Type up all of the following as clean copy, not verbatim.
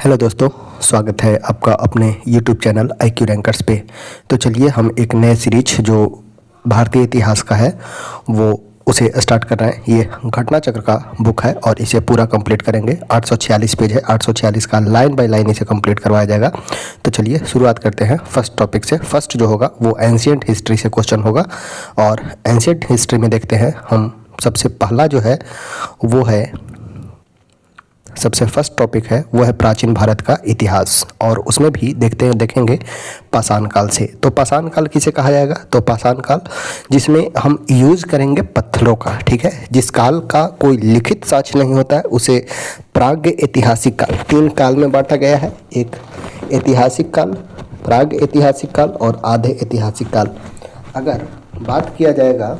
Hello दोस्तों, स्वागत है आपका अपने YouTube चैनल IQ रैंकर्स पे। तो चलिए हम एक नए सीरीज जो भारतीय इतिहास का है वो उसे स्टार्ट कर रहे हैं। ये घटना चक्र का बुक है और इसे पूरा कंप्लीट करेंगे। 846 पेज है, 846 का लाइन बाय लाइन इसे कंप्लीट करवाया जाएगा। तो चलिए शुरुआत करते हैं फर्स्ट टॉपिक से। फर्स्ट जो होगा वो एंशिएंट हिस्ट्री से क्वेश्चन होगा और एंशिएंट हिस्ट्री में देखते हैं हम। सबसे पहला जो है वो है, सबसे फर्स्ट टॉपिक है वो है प्राचीन भारत का इतिहास और उसमें भी देखेंगे पाषाण काल से। तो पाषाण काल किसे कहा जाएगा? तो पाषाण काल जिसमें हम यूज़ करेंगे पत्थरों का, ठीक है। जिस काल का कोई लिखित साक्ष्य नहीं होता है उसे प्राग ऐतिहासिक काल, 3 काल में बांटा गया है। एक ऐतिहासिक काल, प्राग ऐतिहासिक काल और आधे ऐतिहासिक काल। अगर बात किया जाएगा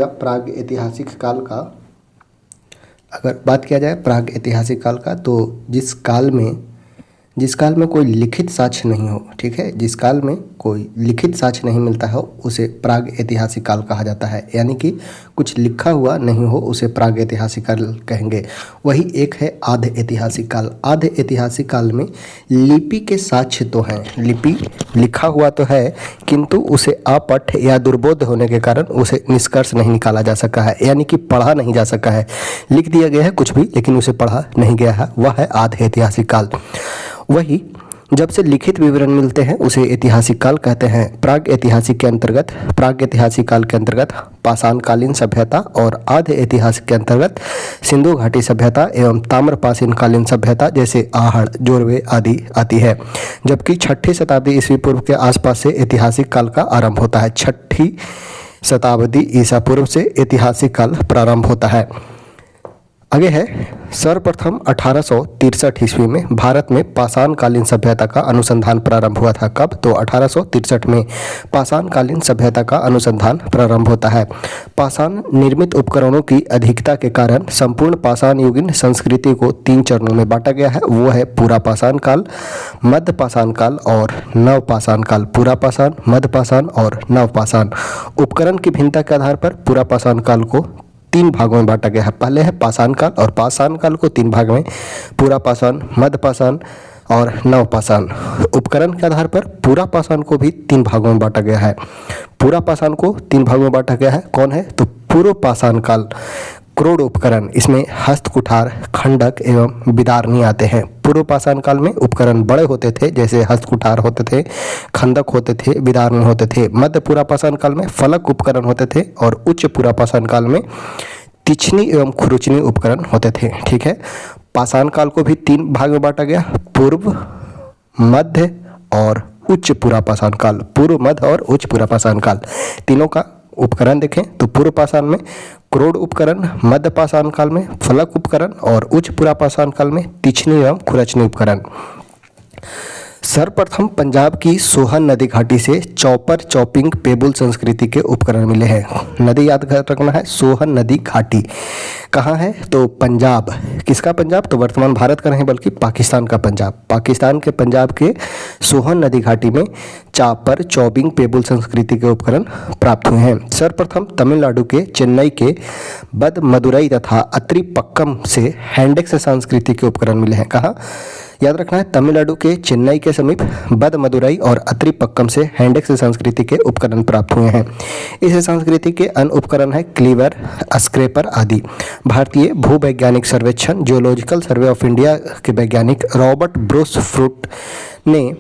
प्राग ऐतिहासिक काल का, अगर बात किया जाए प्राग ऐतिहासिक काल का, तो जिस काल में कोई लिखित साक्ष्य नहीं हो, ठीक है, जिस काल में कोई लिखित साक्ष्य नहीं मिलता हो उसे प्राग ऐतिहासिक काल कहा जाता है। यानी कि कुछ लिखा हुआ नहीं हो उसे प्राग ऐतिहासिक काल कहेंगे। वही एक है आधे ऐतिहासिक काल। आधे ऐतिहासिक काल में लिपि के साक्ष्य तो हैं, लिपि लिखा हुआ तो है किंतु उसे अपठ या दुर्बोध होने के कारण उसे निष्कर्ष नहीं निकाला जा सका है, यानी कि पढ़ा नहीं जा सका है। लिख दिया गया है कुछ भी लेकिन उसे पढ़ा नहीं गया है, वह है आधे ऐतिहासिक काल। वही जब से लिखित विवरण मिलते हैं उसे ऐतिहासिक काल कहते हैं। प्राग ऐतिहासिक काल के अंतर्गत पाषाणकालीन सभ्यता और आधे ऐतिहासिक के अंतर्गत सिंधु घाटी सभ्यता एवं ताम्रपाषाण कालीन सभ्यता जैसे आहड़, जोरवे आदि आती है। जबकि 6ठी शताब्दी ईस्वी पूर्व के आसपास से ऐतिहासिक काल का आरंभ होता है। 6ठी शताब्दी ईसा पूर्व से ऐतिहासिक काल प्रारंभ होता है। आगे है, सर्वप्रथम 1863 ईस्वी में भारत में पाषाणकालीन सभ्यता का अनुसंधान प्रारंभ हुआ था। कब? तो 1863 में पाषाणकालीन सभ्यता का अनुसंधान प्रारंभ होता है। पाषाण निर्मित उपकरणों की अधिकता के कारण संपूर्ण पाषाण युगीन संस्कृति को 3 चरणों में बांटा गया है। वो है पूरा पाषाण काल, मध्य पाषाण काल और नव पाषाण काल। पूरा पाषाण, मध्य पाषाण और नव पाषाण। उपकरण की भिन्नता के आधार पर पूरा पाषाण काल को 3 भागों में बांटा गया है। पहले है पाषाण काल और पाषाण काल को 3 भाग में, पूरा पाषाण, मध्य पाषाण और नव पाषाण। उपकरण के आधार पर पूरा पाषाण को भी 3 भागों में बांटा गया है। पूरा पाषाण को 3 भागों में बांटा गया है। कौन है? तो पूर्व पाषाण काल, क्रोड उपकरण, इसमें हस्त कुठार, खंडक एवं बिदारनी आते हैं। पूर्व पाषाण काल में उपकरण बड़े होते थे, जैसे हस्त कुठार होते थे, खंडक होते थे, बिदारनी होते थे। मध्य पूरा पाषाण काल में फलक उपकरण होते थे और उच्च पूरा पाषाण काल में तिछनी एवं खुरचनी उपकरण होते थे, ठीक है। पाषाण काल को भी 3 भाग में बांटा गया, पूर्व, मध्य और उच्च पूरा पाषाण काल। पूर्व, मध्य और उच्च पूरा पाषाण काल, तीनों का उपकरण देखें तो पूर्व पाषाण में क्रोड उपकरण, मध्य पाषाण काल में फलक उपकरण और उच्च पूरा पाषाण काल में तिछनी एवं खुरचनी उपकरण। सर्वप्रथम पंजाब की सोहन नदी घाटी से चौपर, चौपिंग, पेबुल संस्कृति के उपकरण मिले हैं। नदी याद रखना है, सोहन नदी घाटी कहाँ है? तो पंजाब। किसका पंजाब? तो वर्तमान भारत का नहीं बल्कि पाकिस्तान का पंजाब। पाकिस्तान के पंजाब के सोहन नदी घाटी में चापर, चौबिंग, पेबुल संस्कृति के उपकरण प्राप्त हुए हैं। सर्वप्रथम तमिलनाडु के चेन्नई के बद मदुरई तथा अत्रिपक्कम से हैंडेक्स संस्कृति के उपकरण मिले हैं। कहाँ? याद रखना है, तमिलनाडु के चेन्नई के समीप बद मदुरई और अत्रिपक्कम से हैंडेक्स संस्कृति के उपकरण प्राप्त हुए हैं। इस संस्कृति के अन्य उपकरण है क्लीवर, स्क्रैपर आदि। भारतीय भूवैज्ञानिक सर्वेक्षण जियोलॉजिकल सर्वे ऑफ इंडिया के वैज्ञानिक रॉबर्ट ब्रूस फ्रूट ने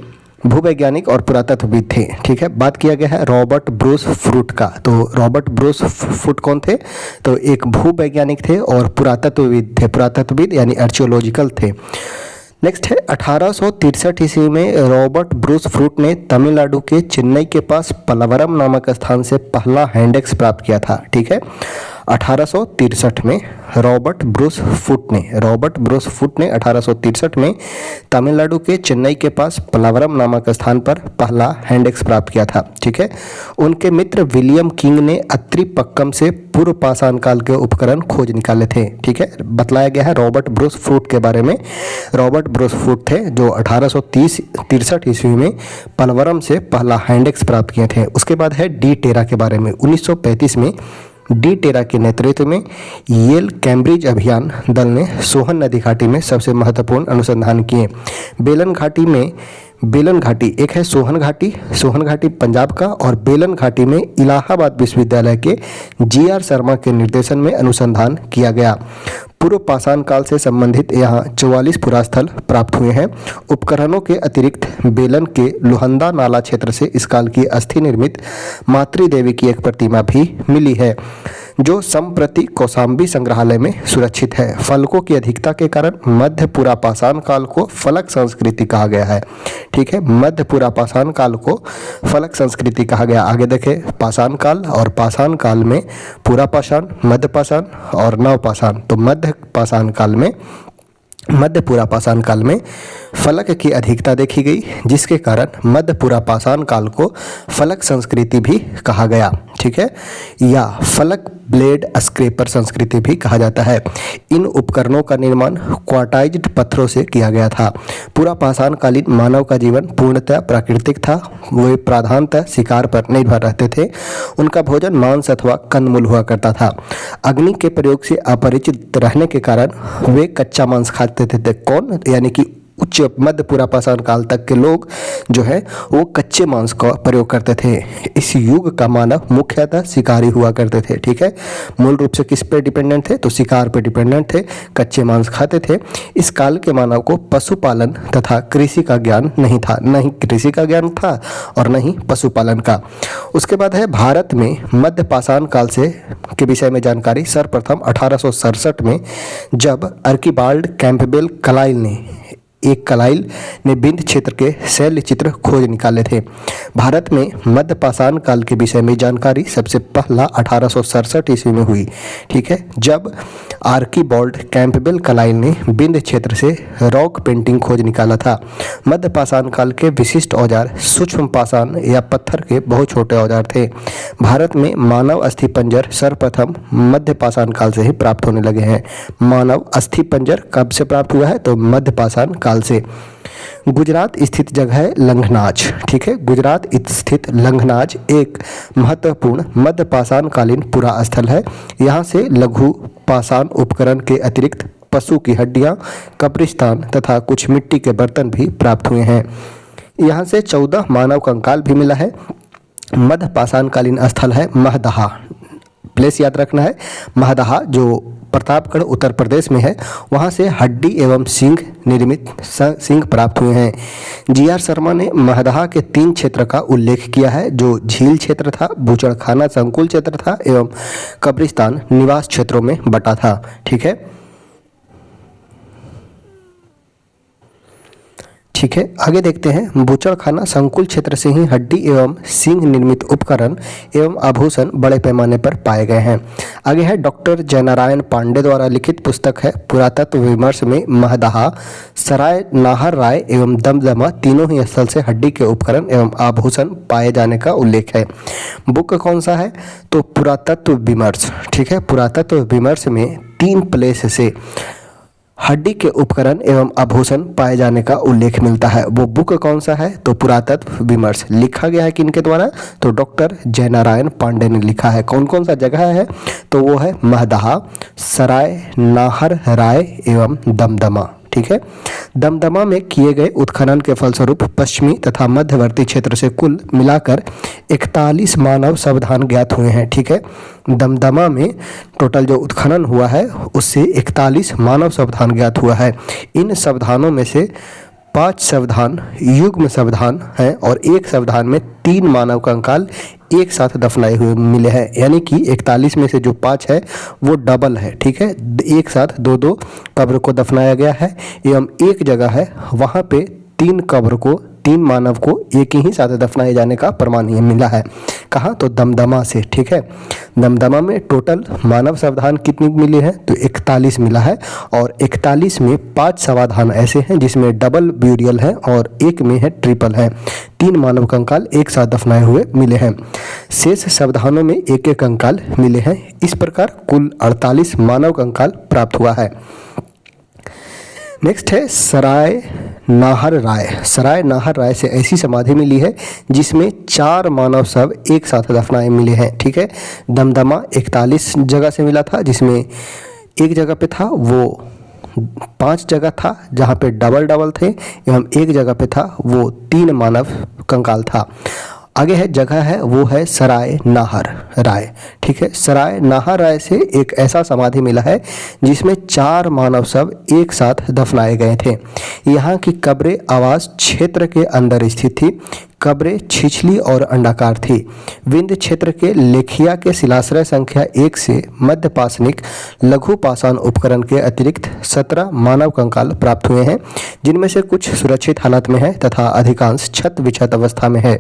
भूवैज्ञानिक और पुरातत्वविद थे, ठीक है। बात किया गया है रॉबर्ट ब्रूस फ्रूट का। तो रॉबर्ट ब्रूस फ्रूट कौन थे? तो एक भूवैज्ञानिक थे और पुरातत्वविद थे। पुरातत्वविद यानी आर्कियोलॉजिकल थे। नेक्स्ट है 1863 ईस्वी में रॉबर्ट ब्रूस फ्रूट ने तमिलनाडु के चेन्नई के पास पलवरम नामक स्थान से पहला हैंडेक्स प्राप्त किया था, ठीक है। 1863 में रॉबर्ट ब्रूस फुट ने 1863 में तमिलनाडु के चेन्नई के पास पलावरम नामक स्थान पर पहला हैंडेक्स प्राप्त किया था, ठीक है। उनके मित्र विलियम किंग ने अत्रिपक्कम से पूर्व पाषाण काल के उपकरण खोज निकाले थे, ठीक है। बतलाया गया है रॉबर्ट ब्रूस फुट के बारे में। रॉबर्ट ब्रूस फुट थे जो 1863 ईस्वी में पलवरम से पहला हैंडेक्स प्राप्त किए थे। उसके बाद है डी टेरा के बारे में। 1935 में डी टेरा के नेतृत्व में येल कैम्ब्रिज अभियान दल ने सोहन नदी घाटी में सबसे महत्वपूर्ण अनुसंधान किए। बेलन घाटी एक है सोहन घाटी पंजाब का, और बेलन घाटी में इलाहाबाद विश्वविद्यालय के GR शर्मा के निर्देशन में अनुसंधान किया गया। पूर्व पाषाण काल से संबंधित यहाँ 44 पुरास्थल प्राप्त हुए हैं। उपकरणों के अतिरिक्त बेलन के लोहंदा नाला क्षेत्र से इस काल की अस्थि निर्मित मातृ देवी की एक प्रतिमा भी मिली है, जो संप्रति कौशाम्बी संग्रहालय में सुरक्षित है। फलकों की अधिकता के कारण मध्य पुरा पाषाण काल को फलक संस्कृति कहा गया है। ठीक है, मध्य पुरा पाषाण काल को फलक संस्कृति कहा गया। आगे देखें, पाषाण काल और पाषाण काल में पुरा पाषाण, मध्य पाषाण और नव पाषाण। तो मध्य पुरा पाषाण काल में फलक की अधिकता देखी गई, जिसके कारण मध्य पुरा पाषाण काल को फलक संस्कृति भी कहा गया। ठीक है, या फलक ब्लेड स्क्रैपर संस्कृति भी कहा जाता है। इन उपकरणों का निर्माण क्वार्टाइज्ड पत्थरों से किया गया था। पूरा पाषाण कालीन मानव का जीवन पूर्णतः प्राकृतिक था। वे प्रधानतः शिकार पर निर्भर रहते थे। उनका भोजन मांस अथवा कंदमूल हुआ करता था। अग्नि के प्रयोग से अपरिचित रहने के कारण वे कच्चा मांस खाते थे। कौन? यानी कि उच्च मध्य पुरा पाषाण काल तक के लोग जो है वो कच्चे मांस का प्रयोग करते थे। इस युग का मानव मुख्यतः शिकारी हुआ करते थे। ठीक है, मूल रूप से किस पे डिपेंडेंट थे? तो शिकार पे डिपेंडेंट थे, कच्चे मांस खाते थे। इस काल के मानव को पशुपालन तथा कृषि का ज्ञान नहीं था, न ही कृषि का ज्ञान था और न ही पशुपालन का। उसके बाद है भारत में मध्य पाषाण काल से के विषय में जानकारी। सर्वप्रथम 1867 में जब आर्किबाल्ड कैम्पबेल क्लाइल ने बिंद क्षेत्र के शैल चित्र खोज निकाले थे। भारत में मध्य पाषाण काल के विषय में जानकारी सबसे पहला 1867 ईस्वी में हुई। ठीक है, जब आर्किबाल्ड कैम्पबेल क्लाइल ने बिंद क्षेत्र से रॉक पेंटिंग खोज निकाला था। मध्य पाषाण काल के विशिष्ट औजार सूक्ष्म पाषाण या पत्थर के बहुत छोटे औजार थे। भारत में मानव अस्थि पंजर सर्वप्रथम मध्य पाषाण काल से ही प्राप्त होने लगे हैं। मानव अस्थि पंजर कब से प्राप्त हुआ है? तो मध्य पाषाण काल से। गुजरात स्थित जगह है लंघनाज। ठीक है, गुजरात स्थित लंघनाज एक महत्वपूर्ण मध्य पाषाण कालीन पुरा स्थल है। यहाँ से लघु पाषाण उपकरण के अतिरिक्त पशु की हड्डियाँ, कब्रिस्तान तथा कुछ मिट्टी के बर्तन भी प्राप्त हुए हैं। यहाँ से 14 मानव कंकाल भी मिला है। मध्य पाषाण कालीन स्थल है महदहा। प्लेस याद रखना है, महदहा जो प्रतापगढ़ उत्तर प्रदेश में है। वहाँ से हड्डी एवं सींग निर्मित सींग प्राप्त हुए हैं। GR शर्मा ने महदहा के 3 क्षेत्र का उल्लेख किया है, जो झील क्षेत्र था, बूचड़खाना संकुल क्षेत्र था एवं कब्रिस्तान निवास क्षेत्रों में बटा था। ठीक है, आगे देखते हैं। बूचड़खाना संकुल क्षेत्र से ही हड्डी एवं सींग निर्मित उपकरण एवं आभूषण बड़े पैमाने पर पाए गए हैं। आगे है डॉक्टर जयनारायण पांडे द्वारा लिखित पुस्तक है पुरातत्व विमर्श में महदहा, सराय नाहर राय एवं दमदमा तीनों ही स्थल से हड्डी के उपकरण एवं आभूषण पाए जाने का उल्लेख है। बुक कौन सा है? तो पुरातत्व विमर्श। ठीक है, पुरातत्व विमर्श में 3 प्लेस से हड्डी के उपकरण एवं आभूषण पाए जाने का उल्लेख मिलता है। वो बुक कौन सा है? तो पुरातत्व विमर्श। लिखा गया है किनके द्वारा? तो डॉक्टर जयनारायण पांडे ने लिखा है। कौन कौन सा जगह है? तो वो है महदहा, सराय नाहर राय एवं दमदमा। ठीक है, दमदमा में किए गए उत्खनन के फलस्वरूप पश्चिमी तथा मध्यवर्ती क्षेत्र से कुल मिलाकर 41 मानव शवधान ज्ञात हुए हैं। ठीक है, दमदमा में टोटल जो उत्खनन हुआ है उससे 41 मानव शवधान ज्ञात हुआ है। इन शवधानों में से 5 शवधान युग्म शवधान हैं और एक शवधान में 3 मानव कंकाल एक साथ दफनाए हुए मिले हैं। यानी कि 41 में से जो 5 है वो डबल है। ठीक है, एक साथ 2-2 कब्र को दफनाया गया है एवं एक जगह है वहाँ पे 3 मानव को एक ही साथ दफनाए जाने का प्रमाण ये मिला है। कहाँ? तो दमदमा से। ठीक है, दमदमा में टोटल मानव शवधान कितनी मिले हैं? तो 41 मिला है और 41 में 5 शवधान ऐसे हैं जिसमें डबल ब्यूरियल है और एक में है ट्रिपल है। 3 मानव कंकाल एक साथ दफनाए हुए मिले हैं। शेष शवधानों में एक कंकाल मिले हैं। इस प्रकार कुल 48 मानव कंकाल प्राप्त हुआ है। नेक्स्ट है सराय नाहर राय, सराय नाहर राय से ऐसी समाधि मिली है जिसमें 4 मानव शव एक साथ दफनाए मिले हैं। ठीक है, दमदमा 41 जगह से मिला था, जिसमें एक जगह पे था वो 5 जगह था जहाँ पे डबल डबल थे, एवं एक जगह पे था वो 3 मानव कंकाल था। आगे है जगह है वो है सराय नाहर राय। ठीक है, सराय नाहर राय से एक ऐसा समाधि मिला है जिसमें 4 मानव शव एक साथ दफनाए गए थे। यहाँ की कब्रें आवास क्षेत्र के अंदर स्थित थी। कब्रें छिछली और अंडाकार थी। विंध्य क्षेत्र के लेखिया के शिलाश्रय संख्या 1 से मध्य पाषाणिक लघु पाषाण उपकरण के अतिरिक्त 17 मानव कंकाल प्राप्त हुए हैं, जिनमें से कुछ सुरक्षित हालत में है तथा अधिकांश क्षत विक्षत अवस्था में है।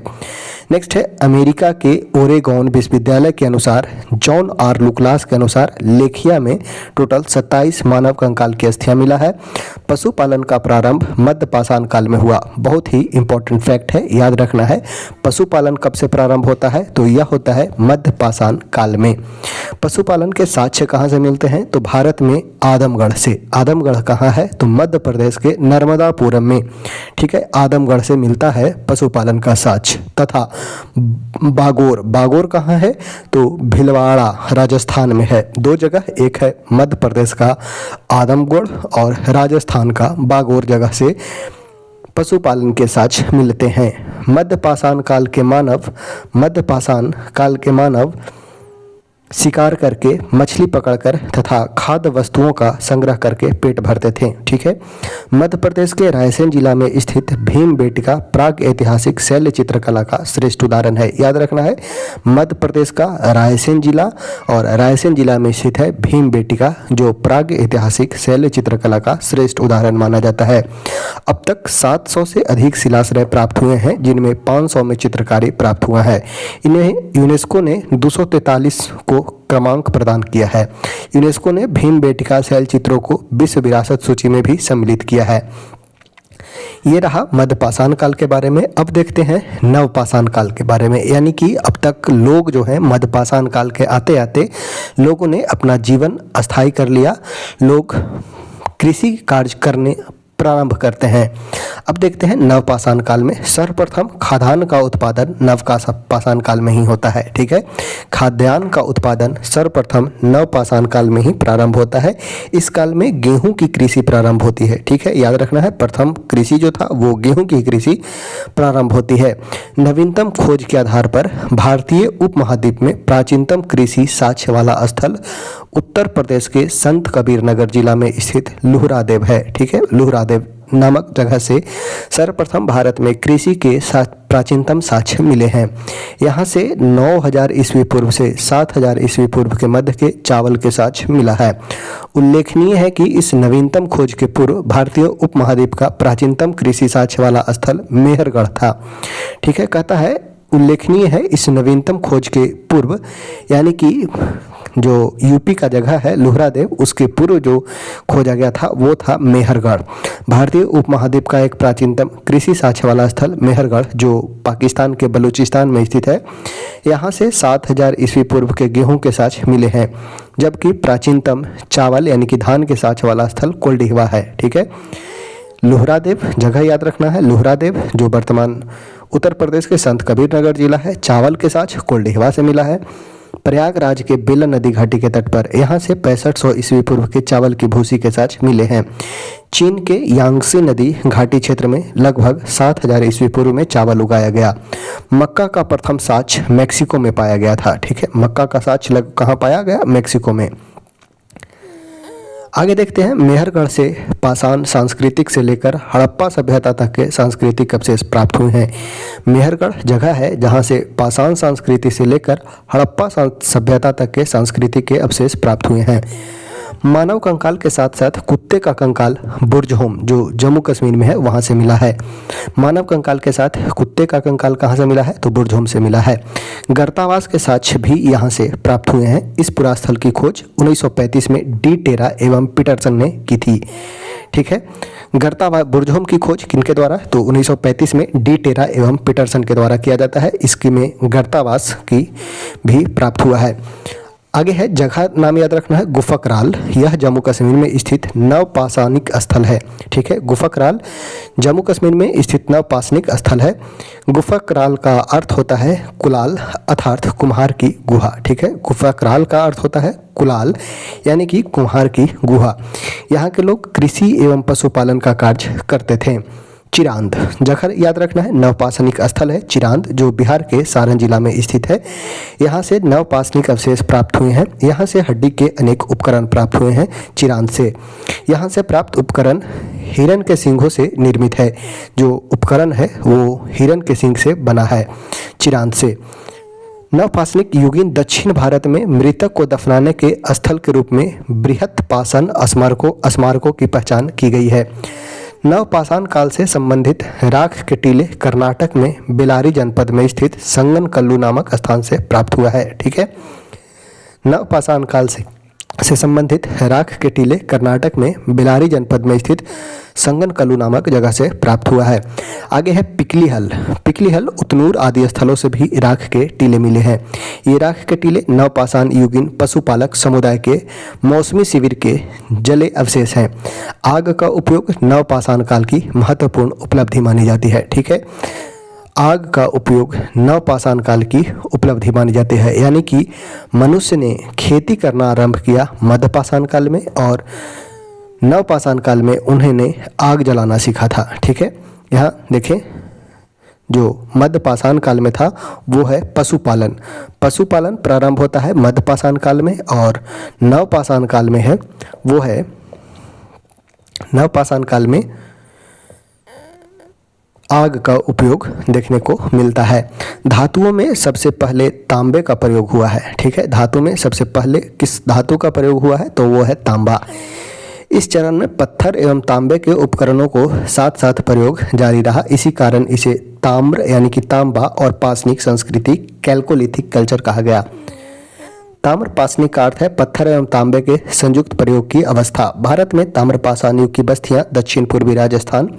नेक्स्ट है अमेरिका के ओरेगॉन विश्वविद्यालय के अनुसार जॉन आर लुकलास के अनुसार लेखिया में टोटल 27 मानव कंकाल की अस्थियां मिला है। पशुपालन का प्रारंभ मध्य पाषाण काल में हुआ। बहुत ही इंपॉर्टेंट फैक्ट है, याद रखना है। पशुपालन कब से प्रारंभ होता है? तो यह होता है मध्य पाषाण काल में। पशुपालन के साक्ष्य कहाँ से मिलते हैं? तो भारत में आदमगढ़ से। आदमगढ़ कहाँ है? तो मध्य प्रदेश के नर्मदापुरम में। ठीक है, आदमगढ़ से मिलता है पशुपालन का साक्ष्य। तथा बागोर, बागोर कहाँ है? तो भीलवाड़ा राजस्थान में है। 2 जगह, एक है मध्य प्रदेश का आदमगढ़ और राजस्थान का बागोर जगह से पशुपालन के साक्ष्य मिलते हैं। मध्य पाषाण काल के मानव शिकार करके, मछली पकड़कर तथा खाद्य वस्तुओं का संग्रह करके पेट भरते थे। ठीक है, मध्य प्रदेश के रायसेन जिला में स्थित भीमबेटका प्राग ऐतिहासिक शैल्य चित्रकला का श्रेष्ठ उदाहरण है। याद रखना है, मध्य प्रदेश का रायसेन जिला और रायसेन जिला में स्थित है भीमबेटका, जो प्राग ऐतिहासिक शैल्य चित्रकला का श्रेष्ठ उदाहरण माना जाता है। अब तक 700 से अधिक शिलाश्रय प्राप्त हुए हैं, जिनमें 500 में चित्रकारी प्राप्त हुआ है। इन्हें यूनेस्को ने 243 को क्रमांक प्रदान किया है। यूनेस्को ने भीमबेटका शैल चित्रों को विश्व विरासत सूची में भी सम्मिलित किया है। ये रहा मध्य पाषाण काल के बारे में। अब देखते हैं नव पाषाण काल के बारे में। यानी कि अब तक लोग जो हैं मध्य पाषाण काल के आते आते लोगों ने अपना जीवन अस्थायी कर लिया। लोग कृषि कार्य करने प्रारंभ करते हैं। अब देखते हैं नव पाषाण काल में। सर्वप्रथम खाद्यान्न का उत्पादन नव पाषाण काल में ही होता है। ठीक है, खाद्यान्न का उत्पादन सर्वप्रथम नव पाषाण काल में ही प्रारंभ होता है। इस काल में गेहूं की कृषि प्रारंभ होती है। ठीक है, याद रखना है, प्रथम कृषि जो था वो गेहूं की कृषि प्रारंभ होती है। नवीनतम खोज के आधार पर भारतीय उपमहाद्वीप में प्राचीनतम कृषि साक्ष्य वाला स्थल उत्तर प्रदेश के संत कबीर नगर जिला में स्थित लुहरादेव है। ठीक है, लुहरादेव नामक जगह से सर्वप्रथम भारत में कृषि के प्राचीनतम साक्ष्य मिले हैं। यहाँ से 9000 ईस्वी पूर्व से 7000 ईस्वी पूर्व के मध्य के चावल के साक्ष्य मिला है। उल्लेखनीय है कि इस नवीनतम खोज के पूर्व भारतीय उपमहाद्वीप का प्राचीनतम कृषि साक्ष्य वाला स्थल मेहरगढ़ था। ठीक है, कहता है उल्लेखनीय है इस नवीनतम खोज के पूर्व, यानी कि जो यूपी का जगह है लुहरादेव, उसके पूर्व जो खोजा गया था वो था मेहरगढ़। भारतीय उपमहाद्वीप का एक प्राचीनतम कृषि साक्ष्य वाला स्थल मेहरगढ़, जो पाकिस्तान के बलूचिस्तान में स्थित है। यहाँ से 7000 ईस्वी पूर्व के गेहूं के साक्ष्य मिले हैं, जबकि प्राचीनतम चावल यानी कि धान के साक्ष्य वाला स्थल कोल्डिहवा है। ठीक है, लुहरादेव जगह याद रखना है, लुहरादेव जो वर्तमान उत्तर प्रदेश के संत कबीर नगर जिला है। चावल के साक्ष्य कोल्डिहवा से मिला है। प्रयागराज के बेलन नदी घाटी के तट पर यहाँ से 6500 ईस्वी पूर्व के चावल की भूसी के साक्ष्य मिले हैं। चीन के यांगसी नदी घाटी क्षेत्र में लगभग 7000 ईस्वी पूर्व में चावल उगाया गया। मक्का का प्रथम साक्ष्य मैक्सिको में पाया गया था। ठीक है, मक्का का साक्ष्य कहाँ पाया गया? मैक्सिको में। आगे देखते हैं मेहरगढ़ से पाषाण सांस्कृतिक से लेकर हड़प्पा सभ्यता तक के सांस्कृतिक अवशेष प्राप्त हुए हैं। मेहरगढ़ जगह है जहां से पाषाण संस्कृति से लेकर हड़प्पा सभ्यता तक के सांस्कृतिक के अवशेष प्राप्त हुए हैं। मानव कंकाल के साथ साथ कुत्ते का कंकाल बुर्जहोम जो जम्मू कश्मीर में है वहां से मिला है। मानव कंकाल के साथ कुत्ते का कंकाल कहां से मिला है? तो बुर्जहोम से मिला है। गर्तावास के साक्ष्य भी यहां से प्राप्त हुए हैं। इस पुरास्थल की खोज 1935 में डी टेरा एवं पीटरसन ने की थी। ठीक है, गर्तावास बुर्जहोम की खोज किनके द्वारा? तो 1935 में डी टेरा एवं पीटरसन के द्वारा किया जाता है। इसकी में गर्तावास की भी प्राप्त हुआ है। आगे है जगह नाम याद रखना है गुफकराल। यह जम्मू कश्मीर में स्थित नवपाषाणिक स्थल है। ठीक है, गुफकराल जम्मू कश्मीर में स्थित नवपाषाणिक स्थल है। गुफकराल का अर्थ होता है कुलाल अर्थात कुम्हार की गुहा। ठीक है, गुफकराल का अर्थ होता है कुलाल यानी कि कुम्हार की गुहा। यहाँ के लोग कृषि एवं पशुपालन का कार्य करते थे। चिरांद जगह याद रखना है नवपाषाणिक स्थल है चिरांद, जो बिहार के सारण जिला में स्थित है। यहाँ से नवपाषाणिक अवशेष प्राप्त हुए हैं। यहाँ से हड्डी के अनेक उपकरण प्राप्त हुए हैं चिरांद से। यहाँ से प्राप्त उपकरण हिरन के सींगों से निर्मित है। जो उपकरण है वो हिरन के सींग से बना है चिरांद से। नवपाषाणिक युगीन दक्षिण भारत में मृतक को दफनाने के स्थल के रूप में बृहत् पाषाण स्मारकों की पहचान की गई है। नवपाषाण काल से संबंधित राख के टीले कर्नाटक में बेलारी जनपद में स्थित संगनकल्लू नामक स्थान से प्राप्त हुआ है। ठीक है, नवपाषाण काल से संबंधित राख के टीले कर्नाटक में बेलारी जनपद में स्थित संगनकल्लू नामक जगह से प्राप्त हुआ है। आगे है पिकलीहल। पिकलीहल उतनूर आदि स्थलों से भी राख के टीले मिले हैं। ये राख के टीले नवपाषाण युगीन पशुपालक समुदाय के मौसमी शिविर के जले अवशेष हैं। आग का उपयोग नवपाषाण काल की महत्वपूर्ण उपलब्धि मानी जाती है। ठीक है, आग का उपयोग नवपाषाण काल की उपलब्धि मानी जाती है, यानी कि मनुष्य ने खेती करना आरंभ किया मध्यपाषाण काल में और नवपाषाण काल में उन्होंने आग जलाना सीखा था। ठीक है, यहाँ देखें जो मध्यपाषाण काल में था वो है पशुपालन। पशुपालन प्रारंभ होता है मध्यपाषाण काल में और नवपाषाण काल में है वो है नवपाषाण काल में आग का उपयोग देखने को मिलता है। धातुओं में सबसे पहले तांबे का प्रयोग हुआ है। ठीक है, धातु में सबसे पहले किस धातु का प्रयोग हुआ है तो वो है तांबा। इस चरण में पत्थर एवं तांबे के उपकरणों को साथ साथ प्रयोग जारी रहा। इसी कारण इसे ताम्र यानी कि तांबा और पाषाणिक संस्कृति कैल्कोलिथिक कल्चर कहा गया। ताम्र पाषाणिक का अर्थ है पत्थर एवं तांबे के संयुक्त प्रयोग की अवस्था। भारत में ताम्र पाषाण युग की बस्तियां दक्षिण पूर्वी राजस्थान,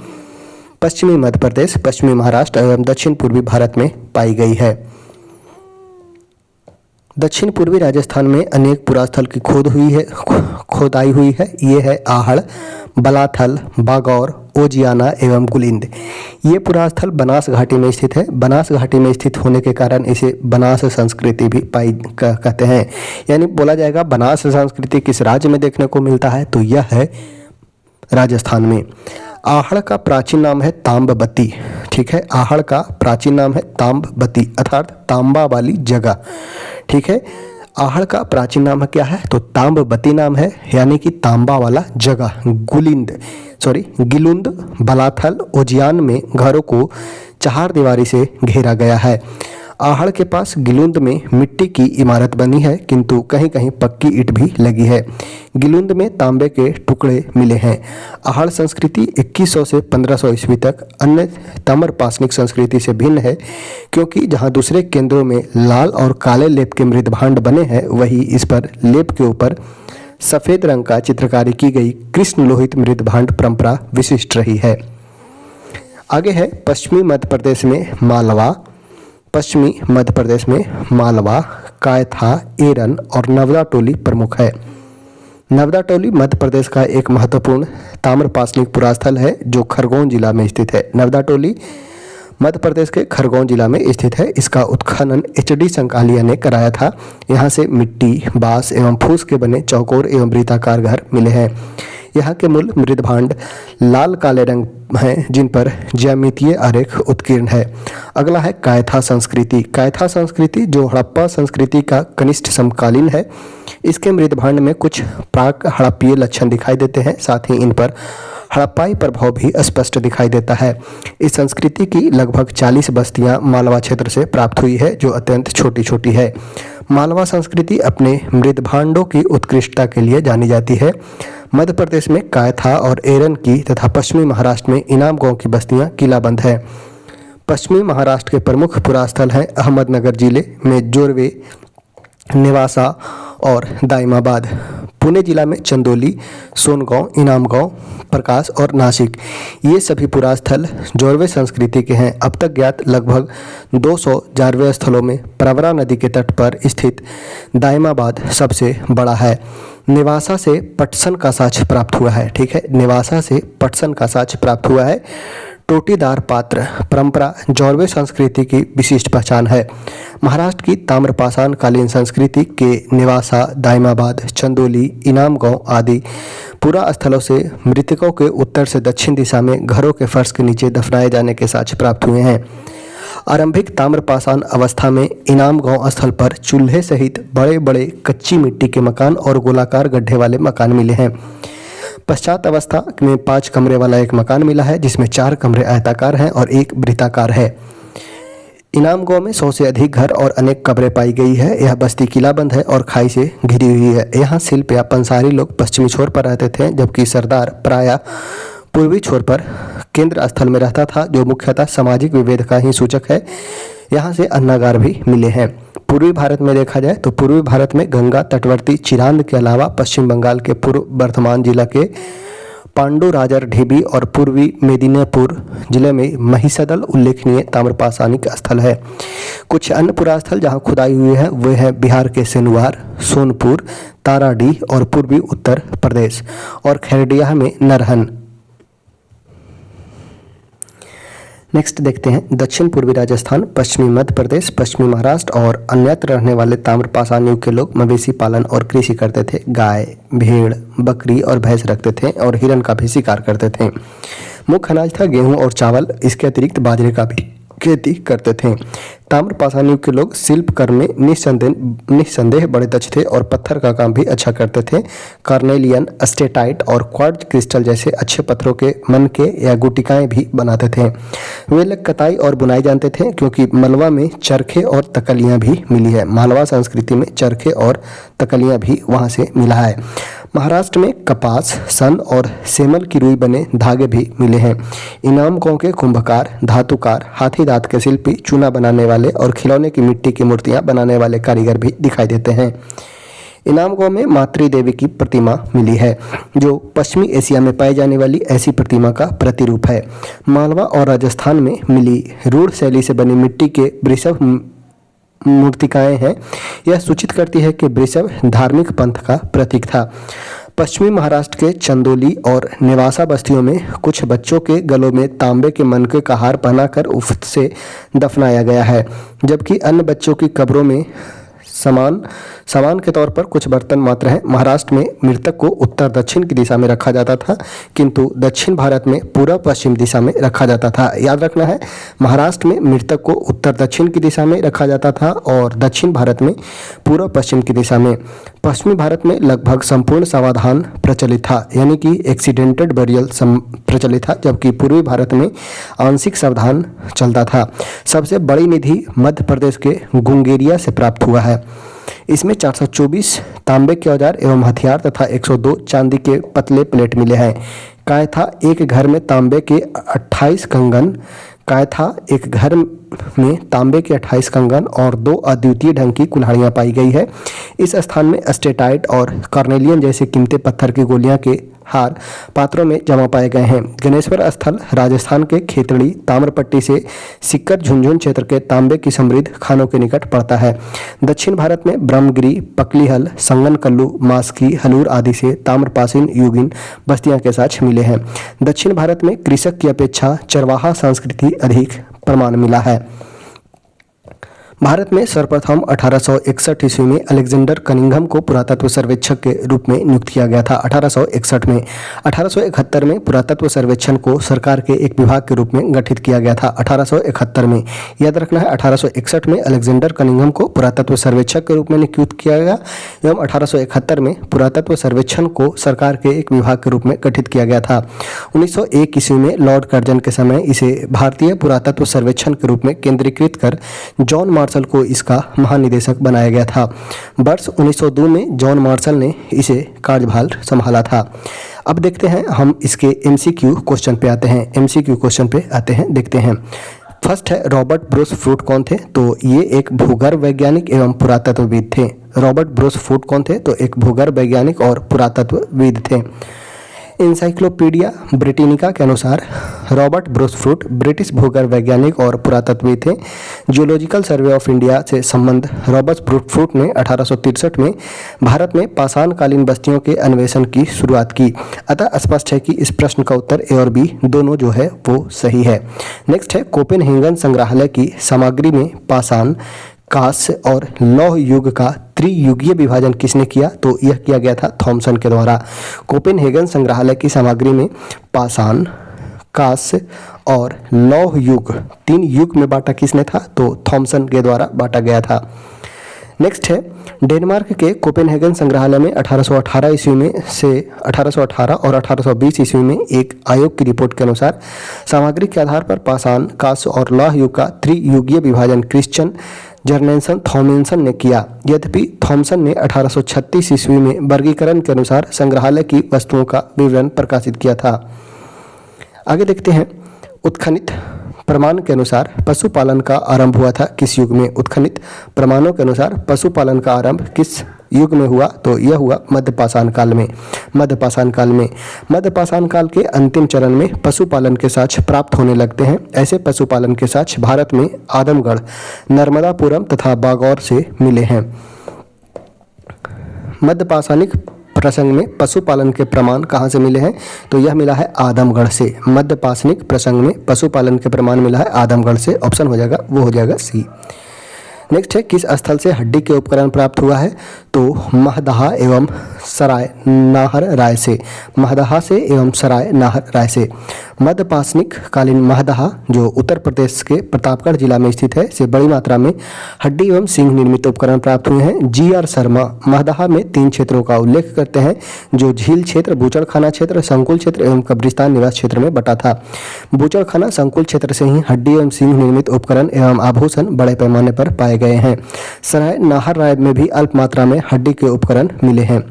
पश्चिमी मध्य प्रदेश, पश्चिमी महाराष्ट्र एवं दक्षिण पूर्वी भारत में पाई गई है। दक्षिण पूर्वी राजस्थान में अनेक पुरास्थल की खोदाई हुई है। ये है आहड़, बलाथल, बागौर, ओजियाना एवं गुलिंद। ये पुरास्थल बनास घाटी में स्थित है। बनास घाटी में स्थित होने के कारण इसे बनास संस्कृति भी कहते हैं। यानी बोला जाएगा बनास संस्कृति किस राज्य में देखने को मिलता है तो यह है राजस्थान में। आहड़ का प्राचीन नाम है ताम्बवती। ठीक है, आहड़ का प्राचीन नाम है ताम्बवती अर्थात तांबा वाली जगह। ठीक है, आहड़ का प्राचीन नाम क्या है तो ताम्बवती नाम है, यानी कि तांबा वाला जगह। गिलुंद, बलाथल, ओजियान में घरों को चार दीवारी से घेरा गया है। आहड़ के पास गिलुंद में मिट्टी की इमारत बनी है, किंतु कहीं कहीं पक्की ईंट भी लगी है। गिलुंद में तांबे के टुकड़े मिले हैं। आहड़ संस्कृति 2100 से 1500 ईस्वी तक अन्य ताम्र पाषाणिक संस्कृति से भिन्न है, क्योंकि जहां दूसरे केंद्रों में लाल और काले लेप के मृदभांड बने हैं, वहीं इस पर लेप के ऊपर सफेद रंग का चित्रकारी की गई कृष्ण लोहित मृदभांड परंपरा विशिष्ट रही है। आगे है पश्चिमी मध्य प्रदेश में मालवा। पश्चिमी मध्य प्रदेश में मालवा, कायथा, एरन और नवदा टोली प्रमुख है। नवदा टोली मध्य प्रदेश का एक महत्वपूर्ण ताम्र पाषाणिक पुरास्थल है जो खरगोन जिला में स्थित है। नवदा टोली मध्य प्रदेश के खरगोन जिला में स्थित है। इसका उत्खनन HD संकालिया ने कराया था। यहाँ से मिट्टी, बांस एवं फूस के बने चौकोर एवं वृत्ताकार घर मिले हैं। यहाँ के मूल मृदभांड लाल काले रंग हैं, जिन पर ज्यामितीय आरेख उत्कीर्ण है। अगला है कायथा संस्कृति। कायथा संस्कृति जो हड़प्पा संस्कृति का कनिष्ठ समकालीन है। इसके मृदभांड में कुछ प्राक हड़प्पीय लक्षण दिखाई देते हैं, साथ ही इन पर हड़प्पाई प्रभाव भी स्पष्ट दिखाई देता है। इस संस्कृति की लगभग 40 बस्तियां मालवा क्षेत्र से प्राप्त हुई है, जो अत्यंत छोटी छोटी है। मालवा संस्कृति अपने मृदभांडों की उत्कृष्टता के लिए जानी जाती है। मध्य प्रदेश में कायथा और एरन की तथा पश्चिमी महाराष्ट्र में इनाम गांव की बस्तियां किलाबंद है। पश्चिमी महाराष्ट्र के प्रमुख पुरास्थल हैं अहमदनगर जिले में जोरवे, नेवासा और दाइमाबाद। पुणे जिला में चंदोली, सोनगांव, इनामगांव, प्रकाश और नासिक, ये सभी पुरास्थल जारवे संस्कृति के हैं। अब तक ज्ञात लगभग 200 जारवे स्थलों में प्रवरा नदी के तट पर स्थित दायमाबाद सबसे बड़ा है। नेवासा से पटसन का साक्ष्य प्राप्त हुआ है। ठीक है, नेवासा से पटसन का साक्ष्य प्राप्त हुआ है। टोटीदार पात्र परंपरा जारवे संस्कृति की विशिष्ट पहचान है। महाराष्ट्र की ताम्रपाषाण कालीन संस्कृति के नेवासा, दायमाबाद, चंदोली, इनामगांव आदि पुरा स्थलों से मृतकों के उत्तर से दक्षिण दिशा में घरों के फर्श के नीचे दफनाए जाने के साक्ष्य प्राप्त हुए हैं। आरंभिक ताम्रपाषाण अवस्था में इनामगांव स्थल पर चूल्हे सहित बड़े बड़े कच्ची मिट्टी के मकान और गोलाकार गड्ढे वाले मकान मिले हैं। पश्चात अवस्था में 5 कमरे वाला एक मकान मिला है, जिसमें 4 कमरे आयताकार हैं और एक वृत्ताकार है। इनामगांव में 100 से अधिक घर और अनेक कब्रें पाई गई है। यह बस्ती किलाबंद है और खाई से घिरी हुई है। यहाँ शिल्प या पंसारी लोग पश्चिमी छोर पर रहते थे, जबकि सरदार प्रायः पूर्वी छोर पर केंद्र स्थल में रहता था, जो मुख्यतः सामाजिक विभेद का ही सूचक है। यहाँ से अन्नागार भी मिले हैं। पूर्वी भारत में देखा जाए तो पूर्वी भारत में गंगा तटवर्ती चिरांद के अलावा पश्चिम बंगाल के पूर्व बर्धमान जिला के पांडुराजर ढीबी और पूर्वी मेदिनीपुर जिले में महिसदल उल्लेखनीय ताम्रपाषाणिक स्थल है। कुछ अन्य पुरास्थल जहाँ खुदाई हुई है वे हैं बिहार के सेनुवार, सोनपुर, ताराडीह और पूर्वी उत्तर प्रदेश और खैरडिया में नरहन। नेक्स्ट देखते हैं दक्षिण पूर्वी राजस्थान, पश्चिमी मध्य प्रदेश, पश्चिमी महाराष्ट्र और अन्यत्र रहने वाले ताम्रपाषाण युग के लोग मवेशी पालन और कृषि करते थे। गाय, भेड़, बकरी और भैंस रखते थे और हिरन का भी शिकार करते थे। मुख्य अनाज था गेहूं और चावल। इसके अतिरिक्त बाजरे का भी खेती करते थे। ताम्रपाषाण युग के लोग शिल्प कर्म में निस्संदेह बड़े दक्ष थे और पत्थर का काम भी अच्छा करते थे। कार्नेलियन, स्टेटाइट और क्वार्ट्ज क्रिस्टल जैसे अच्छे पत्थरों के मनके या गुटिकाएं भी बनाते थे। वे लोग कताई और बुनाई जानते थे, क्योंकि मलवा में चरखे और तकलियां भी मिली है। मालवा संस्कृति में चरखे और तकलियां भी वहां से मिला है। महाराष्ट्र में कपास, सन और सेमल की रुई बने धागे भी मिले हैं। इनामगांव के कुंभकार, धातुकार, हाथी दांत के शिल्पी, चूना बनाने वाले और खिलौने की मिट्टी की मूर्तियां बनाने वाले कारीगर भी दिखाई देते हैं। इनामगांव में मातृ देवी की प्रतिमा मिली है, जो पश्चिमी एशिया में पाई जाने वाली ऐसी प्रतिमा का प्रतिरूप है। मालवा और राजस्थान में मिली रूढ़ शैली से बनी मिट्टी के वृषभ मूर्तिकाएं हैं। यह सूचित करती है कि वृषभ धार्मिक पंथ का प्रतीक था। पश्चिमी महाराष्ट्र के चंदोली और नेवासा बस्तियों में कुछ बच्चों के गलों में तांबे के मनके का हार पहनाकर उफ्त से दफनाया गया है, जबकि अन्य बच्चों की कब्रों में सामान के तौर पर कुछ बर्तन मात्र हैं। महाराष्ट्र में मृतक को उत्तर दक्षिण की दिशा में रखा जाता था, किंतु दक्षिण भारत में पूर्व पश्चिम दिशा में रखा जाता था। याद रखना है, महाराष्ट्र में मृतक को उत्तर दक्षिण की दिशा में रखा जाता था और दक्षिण भारत में पूर्व पश्चिम की दिशा में। पश्चिमी भारत में लगभग संपूर्ण समाधान प्रचलित था, यानी कि एक्सीडेंटेड बरियल प्रचलित था, जबकि पूर्वी भारत में आंशिक सावधान चलता था। सबसे बड़ी निधि मध्य प्रदेश के गुंगेरिया से प्राप्त हुआ है। इसमें 424 तांबे के औजार एवं हथियार तथा 102 चांदी के पतले प्लेट मिले हैं। काय था एक घर में तांबे के 28 कंगन और 2 अद्वितीय ढंग की कुल्हाड़ियां पाई गई है। इस स्थान में स्टेटाइट और कार्नेलियन जैसे कीमती पत्थर की गोलियां के हार पात्रों में जमा पाए गए हैं। गणेश्वर स्थल राजस्थान के खेतड़ी, ताम्रपट्टी से सिक्कर झुंझुन क्षेत्र के तांबे की समृद्ध खानों के निकट पड़ता है। दक्षिण भारत में ब्रह्मगिरी, पकलीहल, संगनकल्लू, मास्की, हलूर आदि से ताम्रपाषाण युगीन बस्तियां के साथ मिले हैं। दक्षिण भारत में कृषक की अपेक्षा चरवाहा संस्कृति अधिक प्रमाण मिला है। भारत में सर्वप्रथम 1861 ईस्वी में अलेक्जेंडर कनिंघम को पुरातत्व सर्वेक्षक के रूप में नियुक्त किया गया था। 1861 में 1871 में पुरातत्व सर्वेक्षण को सरकार के एक विभाग के रूप में गठित किया गया था। 1871 में, याद रखना है, 1861 में अलेक्जेंडर कनिंघम को पुरातत्व सर्वेक्षक के रूप में नियुक्त किया गया एवं 1871 में पुरातत्व सर्वेक्षण को सरकार के एक विभाग के रूप में गठित किया गया था। 1901 ईस्वी में लॉर्ड कर्जन के समय इसे भारतीय पुरातत्व सर्वेक्षण के रूप में केंद्रीकृत कर जॉन मार्शल को इसका महानिदेशक बनाया गया था। वर्ष 1902 में जॉन मार्शल ने इसे कार्यभार संभाला था। अब देखते हैं हम इसके MCQ क्वेश्चन पे आते हैं। MCQ क्वेश्चन पे आते हैं, देखते हैं। फर्स्ट है, रॉबर्ट ब्रूस फ्रूट कौन थे? तो ये एक भूगर्भ वैज्ञानिक एवं पुरातत्वविद थे। रॉबर्ट ब्रूस फूट कौन थे? तो एक भूगर्भ वैज्ञानिक और पुरातत्वविद थे। इंसाइक्लोपीडिया ब्रिटानिका के अनुसार रॉबर्ट ब्रूस फूट ब्रिटिश भूगर्भ वैज्ञानिक और पुरातत्वविद थे। जियोलॉजिकल सर्वे ऑफ इंडिया से संबंध रॉबर्ट ब्रूस फूट ने 1863 में भारत में पाषाणकालीन बस्तियों के अन्वेषण की शुरुआत की। अतः स्पष्ट है कि इस प्रश्न का उत्तर ए और बी दोनों जो है वो सही है। नेक्स्ट है कोपेनहेगन संग्रहालय की सामग्री में पाषाण, कांस्य और लौह युग का त्रियुगीय विभाजन किसने किया? तो यह किया गया था थॉमसन के द्वारा। कोपेनहेगन संग्रहालय की सामग्री में पाषाण, कांस्य और लौह युग 3 युग में बांटा किसने था? तो थॉमसन के द्वारा बांटा गया था। नेक्स्ट है डेनमार्क के कोपेनहेगन संग्रहालय में 1818 ईस्वी में से 1818 और 1820 ईस्वी में एक आयोग की रिपोर्ट के अनुसार सामग्री के आधार पर पाषाण, कांस्य और लौह युग का त्रियुगीय विभाजन क्रिश्चियन जर्नेसन थॉमसन ने किया। यद्यपि थॉमसन ने 1836 ईस्वी में वर्गीकरण के अनुसार संग्रहालय की वस्तुओं का विवरण प्रकाशित किया था। आगे देखते हैं उत्खनित प्रमाण के अनुसार पशुपालन का आरंभ हुआ था किस युग में? उत्खनित प्रमाणों के अनुसार पशुपालन का आरंभ किस युग में हुआ? तो यह हुआ मध्यपाषाण काल में। मध्यपाषाण काल में मध्यपाषाण काल के अंतिम चरण में पशुपालन के साक्ष्य प्राप्त होने लगते हैं। ऐसे पशुपालन के साक्ष्य भारत में आदमगढ़, नर्मदापुरम तथा बागौर से मिले हैं। मध्यपाषाणिक प्रसंग में पशुपालन के प्रमाण कहाँ से मिले हैं? तो यह मिला है आदमगढ़ से। मध्यपाषाणिक प्रसंग में पशुपालन के प्रमाण मिला है आदमगढ़ से। ऑप्शन हो जाएगा वो हो जाएगा सी। नेक्स्ट है किस स्थल से हड्डी के उपकरण प्राप्त हुआ है? तो महदहा एवं सराय नाहर राय से। महदहा से एवं सराय नाहर राय से। मध्यपाषाणिक कालीन महदहा जो उत्तर प्रदेश के प्रतापगढ़ जिला में स्थित है से बड़ी मात्रा में हड्डी एवं सिंह निर्मित उपकरण प्राप्त हुए हैं। जी.आर. शर्मा महदहा में 3 क्षेत्रों का उल्लेख करते हैं जो झील क्षेत्र, बूचड़खाना क्षेत्र, संकुल क्षेत्र एवं कब्रिस्तान निवास क्षेत्र में बटा था। बूचड़खाना संकुल क्षेत्र से ही हड्डी एवं सिंह निर्मित उपकरण एवं आभूषण बड़े पैमाने पर पाए गए हैं। सराय नाहर राय में भी अल्प मात्रा में हड्डी के उपकरण मिले हैं।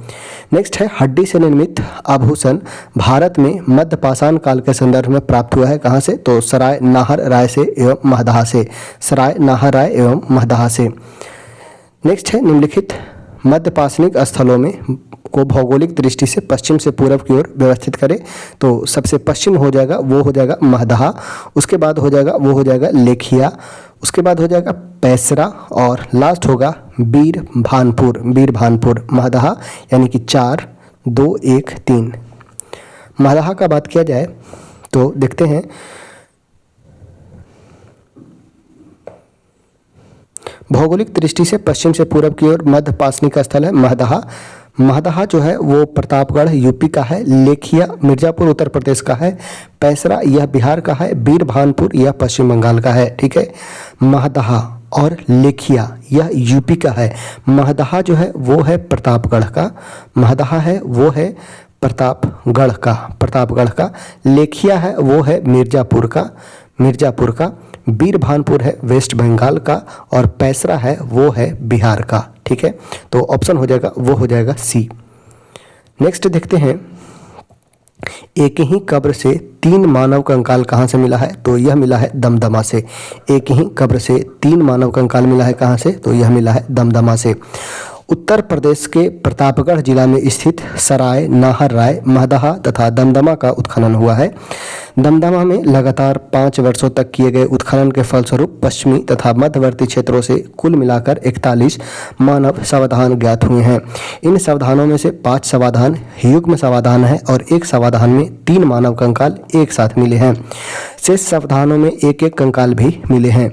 नेक्स्ट है हड्डी से निर्मित आभूषण भारत में मध्यपाषाण काल के संदर्भ में प्राप्त हुआ है कहाँ से? तो सराय नाहर राय से एवं महदहा से। सराय नाहर राय एवं महदहा से। नेक्स्ट है निम्नलिखित मध्यपाषाणिक स्थलों में को भौगोलिक दृष्टि से पश्चिम से पूर्व की ओर व्यवस्थित करें। तो सबसे पश्चिम हो जाएगा वो हो जाएगा महदहा, उसके बाद हो जाएगा वो हो जाएगा लेखिया, उसके बाद हो जाएगा पैसरा और लास्ट होगा बीरभानपुर। बीरभानपुर महदहा यानी कि 4, 2, 1, 3। महदहा का बात किया जाए तो देखते हैं भौगोलिक दृष्टि से पश्चिम से पूर्व की ओर मध्यपाषाणिक स्थल है महदहा। महदहा जो है वो प्रतापगढ़ यूपी का है। लेखिया मिर्जापुर उत्तर प्रदेश का है। पैसरा यह बिहार का है। बीरभानपुर यह पश्चिम बंगाल का है। ठीक है, महदहा और लेखिया यह यूपी का है। महदहा जो है वो है प्रतापगढ़ का। महदहा है वो है प्रतापगढ़ का, प्रतापगढ़ का। लेखिया है वो है मिर्जापुर का, मिर्जापुर का। बीरभानपुर है वेस्ट बंगाल का और पैसरा है वो है बिहार का। ठीक है, तो ऑप्शन हो जाएगा वो हो जाएगा सी। नेक्स्ट देखते हैं एक ही कब्र से 3 मानव कंकाल कहाँ से मिला है? तो यह मिला है दमदमा से। एक ही कब्र से 3 मानव कंकाल मिला है कहाँ से? तो यह मिला है दमदमा से। उत्तर प्रदेश के प्रतापगढ़ जिला में स्थित सराय नाहर राय, महदहा तथा दमदमा का उत्खनन हुआ है। दमदमा में लगातार 5 वर्षों तक किए गए उत्खनन के फलस्वरूप पश्चिमी तथा मध्यवर्ती क्षेत्रों से कुल मिलाकर 41 मानव शवाधान ज्ञात हुए हैं। इन शवाधानों में से 5 शवाधान युग्म शवाधान है और 1 शवाधान में 3 मानव कंकाल एक साथ मिले हैं। शेष शवाधानों में 1-1 कंकाल भी मिले हैं।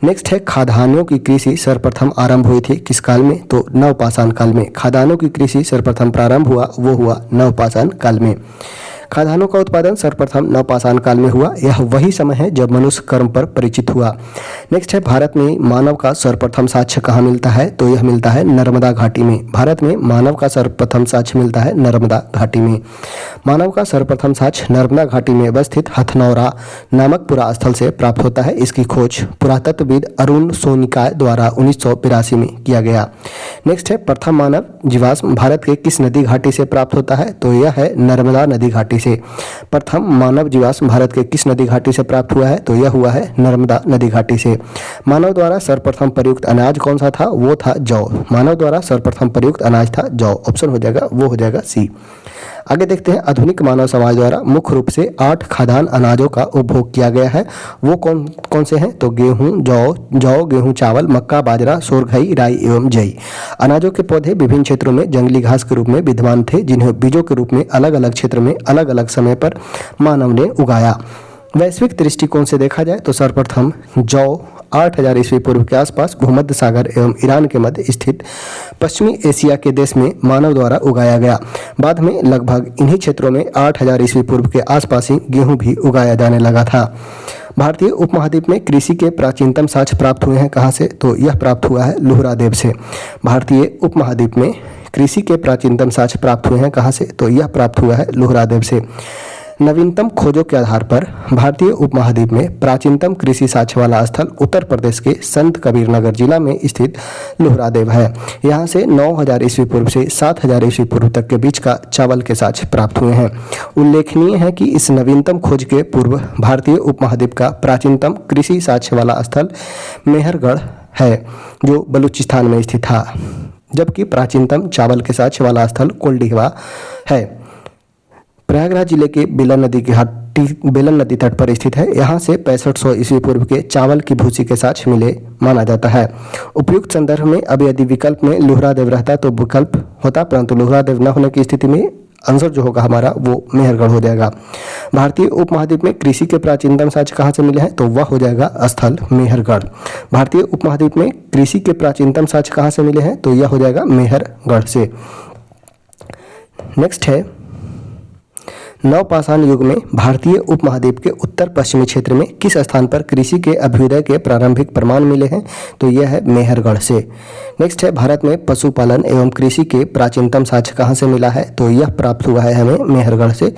नेक्स्ट है खाद्यान्नों की कृषि सर्वप्रथम आरंभ हुई थी किस काल में? तो नवपाषाण काल में। खाद्यान्नों की कृषि सर्वप्रथम प्रारंभ हुआ वो हुआ नवपाषाण काल में। खाद्यान्नों का उत्पादन सर्वप्रथम नवपाषाण काल में हुआ। यह वही समय है जब मनुष्य कर्म पर परिचित हुआ। नेक्स्ट है भारत में मानव का सर्वप्रथम साक्ष्य कहाँ मिलता है? तो यह मिलता है नर्मदा घाटी में। भारत में मानव का सर्वप्रथम साक्ष्य मिलता है नर्मदा घाटी में। मानव का सर्वप्रथम साक्ष्य नर्मदा घाटी में अवस्थित हथनौरा नामक पुरा स्थल से प्राप्त होता है। इसकी खोज पुरातत्वविद अरुण सोनिकाय द्वारा 1982 में किया गया। नेक्स्ट है प्रथम मानव जीवाश्म भारत के किस नदी घाटी से प्राप्त होता है? तो यह है नर्मदा नदी घाटी घाटी से। प्रथम मानव जीवाश्म भारत के किस नदी घाटी से प्राप्त हुआ है? तो यह हुआ है नर्मदा नदी घाटी से। मानव द्वारा सर्वप्रथम प्रयुक्त अनाज कौन सा था? वो था जौ। मानव द्वारा सर्वप्रथम प्रयुक्त अनाज था जौ। ऑप्शन हो जाएगा, वो हो जाएगा सी। आगे देखते हैं, आधुनिक मानव समाज द्वारा मुख्य रूप से 8 खाद्यान्न अनाजों का उपभोग किया गया है। वो कौन कौन से हैं? तो गेहूं, जौ, गेहूं, चावल, मक्का, बाजरा, सोरघई, राई एवं जई। अनाजों के पौधे विभिन्न क्षेत्रों में जंगली घास के रूप में विद्यमान थे, जिन्हें बीजों के रूप में अलग अलग क्षेत्र में अलग अलग समय पर मानव ने उगाया। वैश्विक दृष्टिकोण से देखा जाए तो सर्वप्रथम जौ 8000 ईस्वी पूर्व के आसपास भूमध्य सागर एवं ईरान के मध्य स्थित पश्चिमी एशिया के देश में मानव द्वारा उगाया गया। बाद में लगभग इन्हीं क्षेत्रों में 8000 ईस्वी पूर्व के आसपास ही गेहूं भी उगाया जाने लगा था। भारतीय उपमहाद्वीप में कृषि के प्राचीनतम साक्ष्य प्राप्त हुए हैं कहाँ से? तो यह प्राप्त हुआ है लोहरादेव से। भारतीय उपमहाद्वीप में कृषि के प्राचीनतम साक्ष्य प्राप्त हुए हैं कहाँ से? तो यह प्राप्त हुआ है लोहरादेव से। नवीनतम खोजों के आधार पर भारतीय उपमहाद्वीप में प्राचीनतम कृषि साक्ष्य वाला स्थल उत्तर प्रदेश के संत कबीर नगर जिला में स्थित लोहरादेव है। यहाँ से 9000 ईस्वी पूर्व से 7000 ईस्वी पूर्व तक के बीच का चावल के साक्ष्य प्राप्त हुए हैं। उल्लेखनीय है कि इस नवीनतम खोज के पूर्व भारतीय उपमहाद्वीप का प्राचीनतम कृषि साक्ष्य वाला स्थल मेहरगढ़ है, जो बलूचिस्तान में स्थित था, जबकि प्राचीनतम चावल के साक्ष्य वाला स्थल कोल्डिहवा है। प्रयागराज जिले के बेलन नदी तट पर स्थित है। यहाँ से 6500 ईस्वी पूर्व के चावल की भूसी के साक्ष्य मिले माना जाता है। उपयुक्त संदर्भ में अब यदि विकल्प में लोहरादेव रहता तो विकल्प होता, परंतु लोहरादेव न होने की स्थिति में आंसर जो होगा हमारा वो मेहरगढ़ हो जाएगा। भारतीय उपमहाद्वीप में कृषि के प्राचीनतम साक्ष्य कहाँ से मिले हैं? तो वह हो जाएगा स्थल मेहरगढ़। भारतीय उपमहाद्वीप में कृषि के प्राचीनतम साक्ष्य कहाँ से मिले हैं? तो यह हो जाएगा मेहरगढ़ से। नेक्स्ट है, नवपाषाण युग में भारतीय उपमहाद्वीप के उत्तर पश्चिमी क्षेत्र में किस स्थान पर कृषि के अभ्युदय के प्रारंभिक प्रमाण मिले हैं? तो यह है मेहरगढ़ से। नेक्स्ट है, भारत में पशुपालन एवं कृषि के प्राचीनतम साक्ष्य कहाँ से मिला है? तो यह प्राप्त हुआ है हमें मेहरगढ़ से।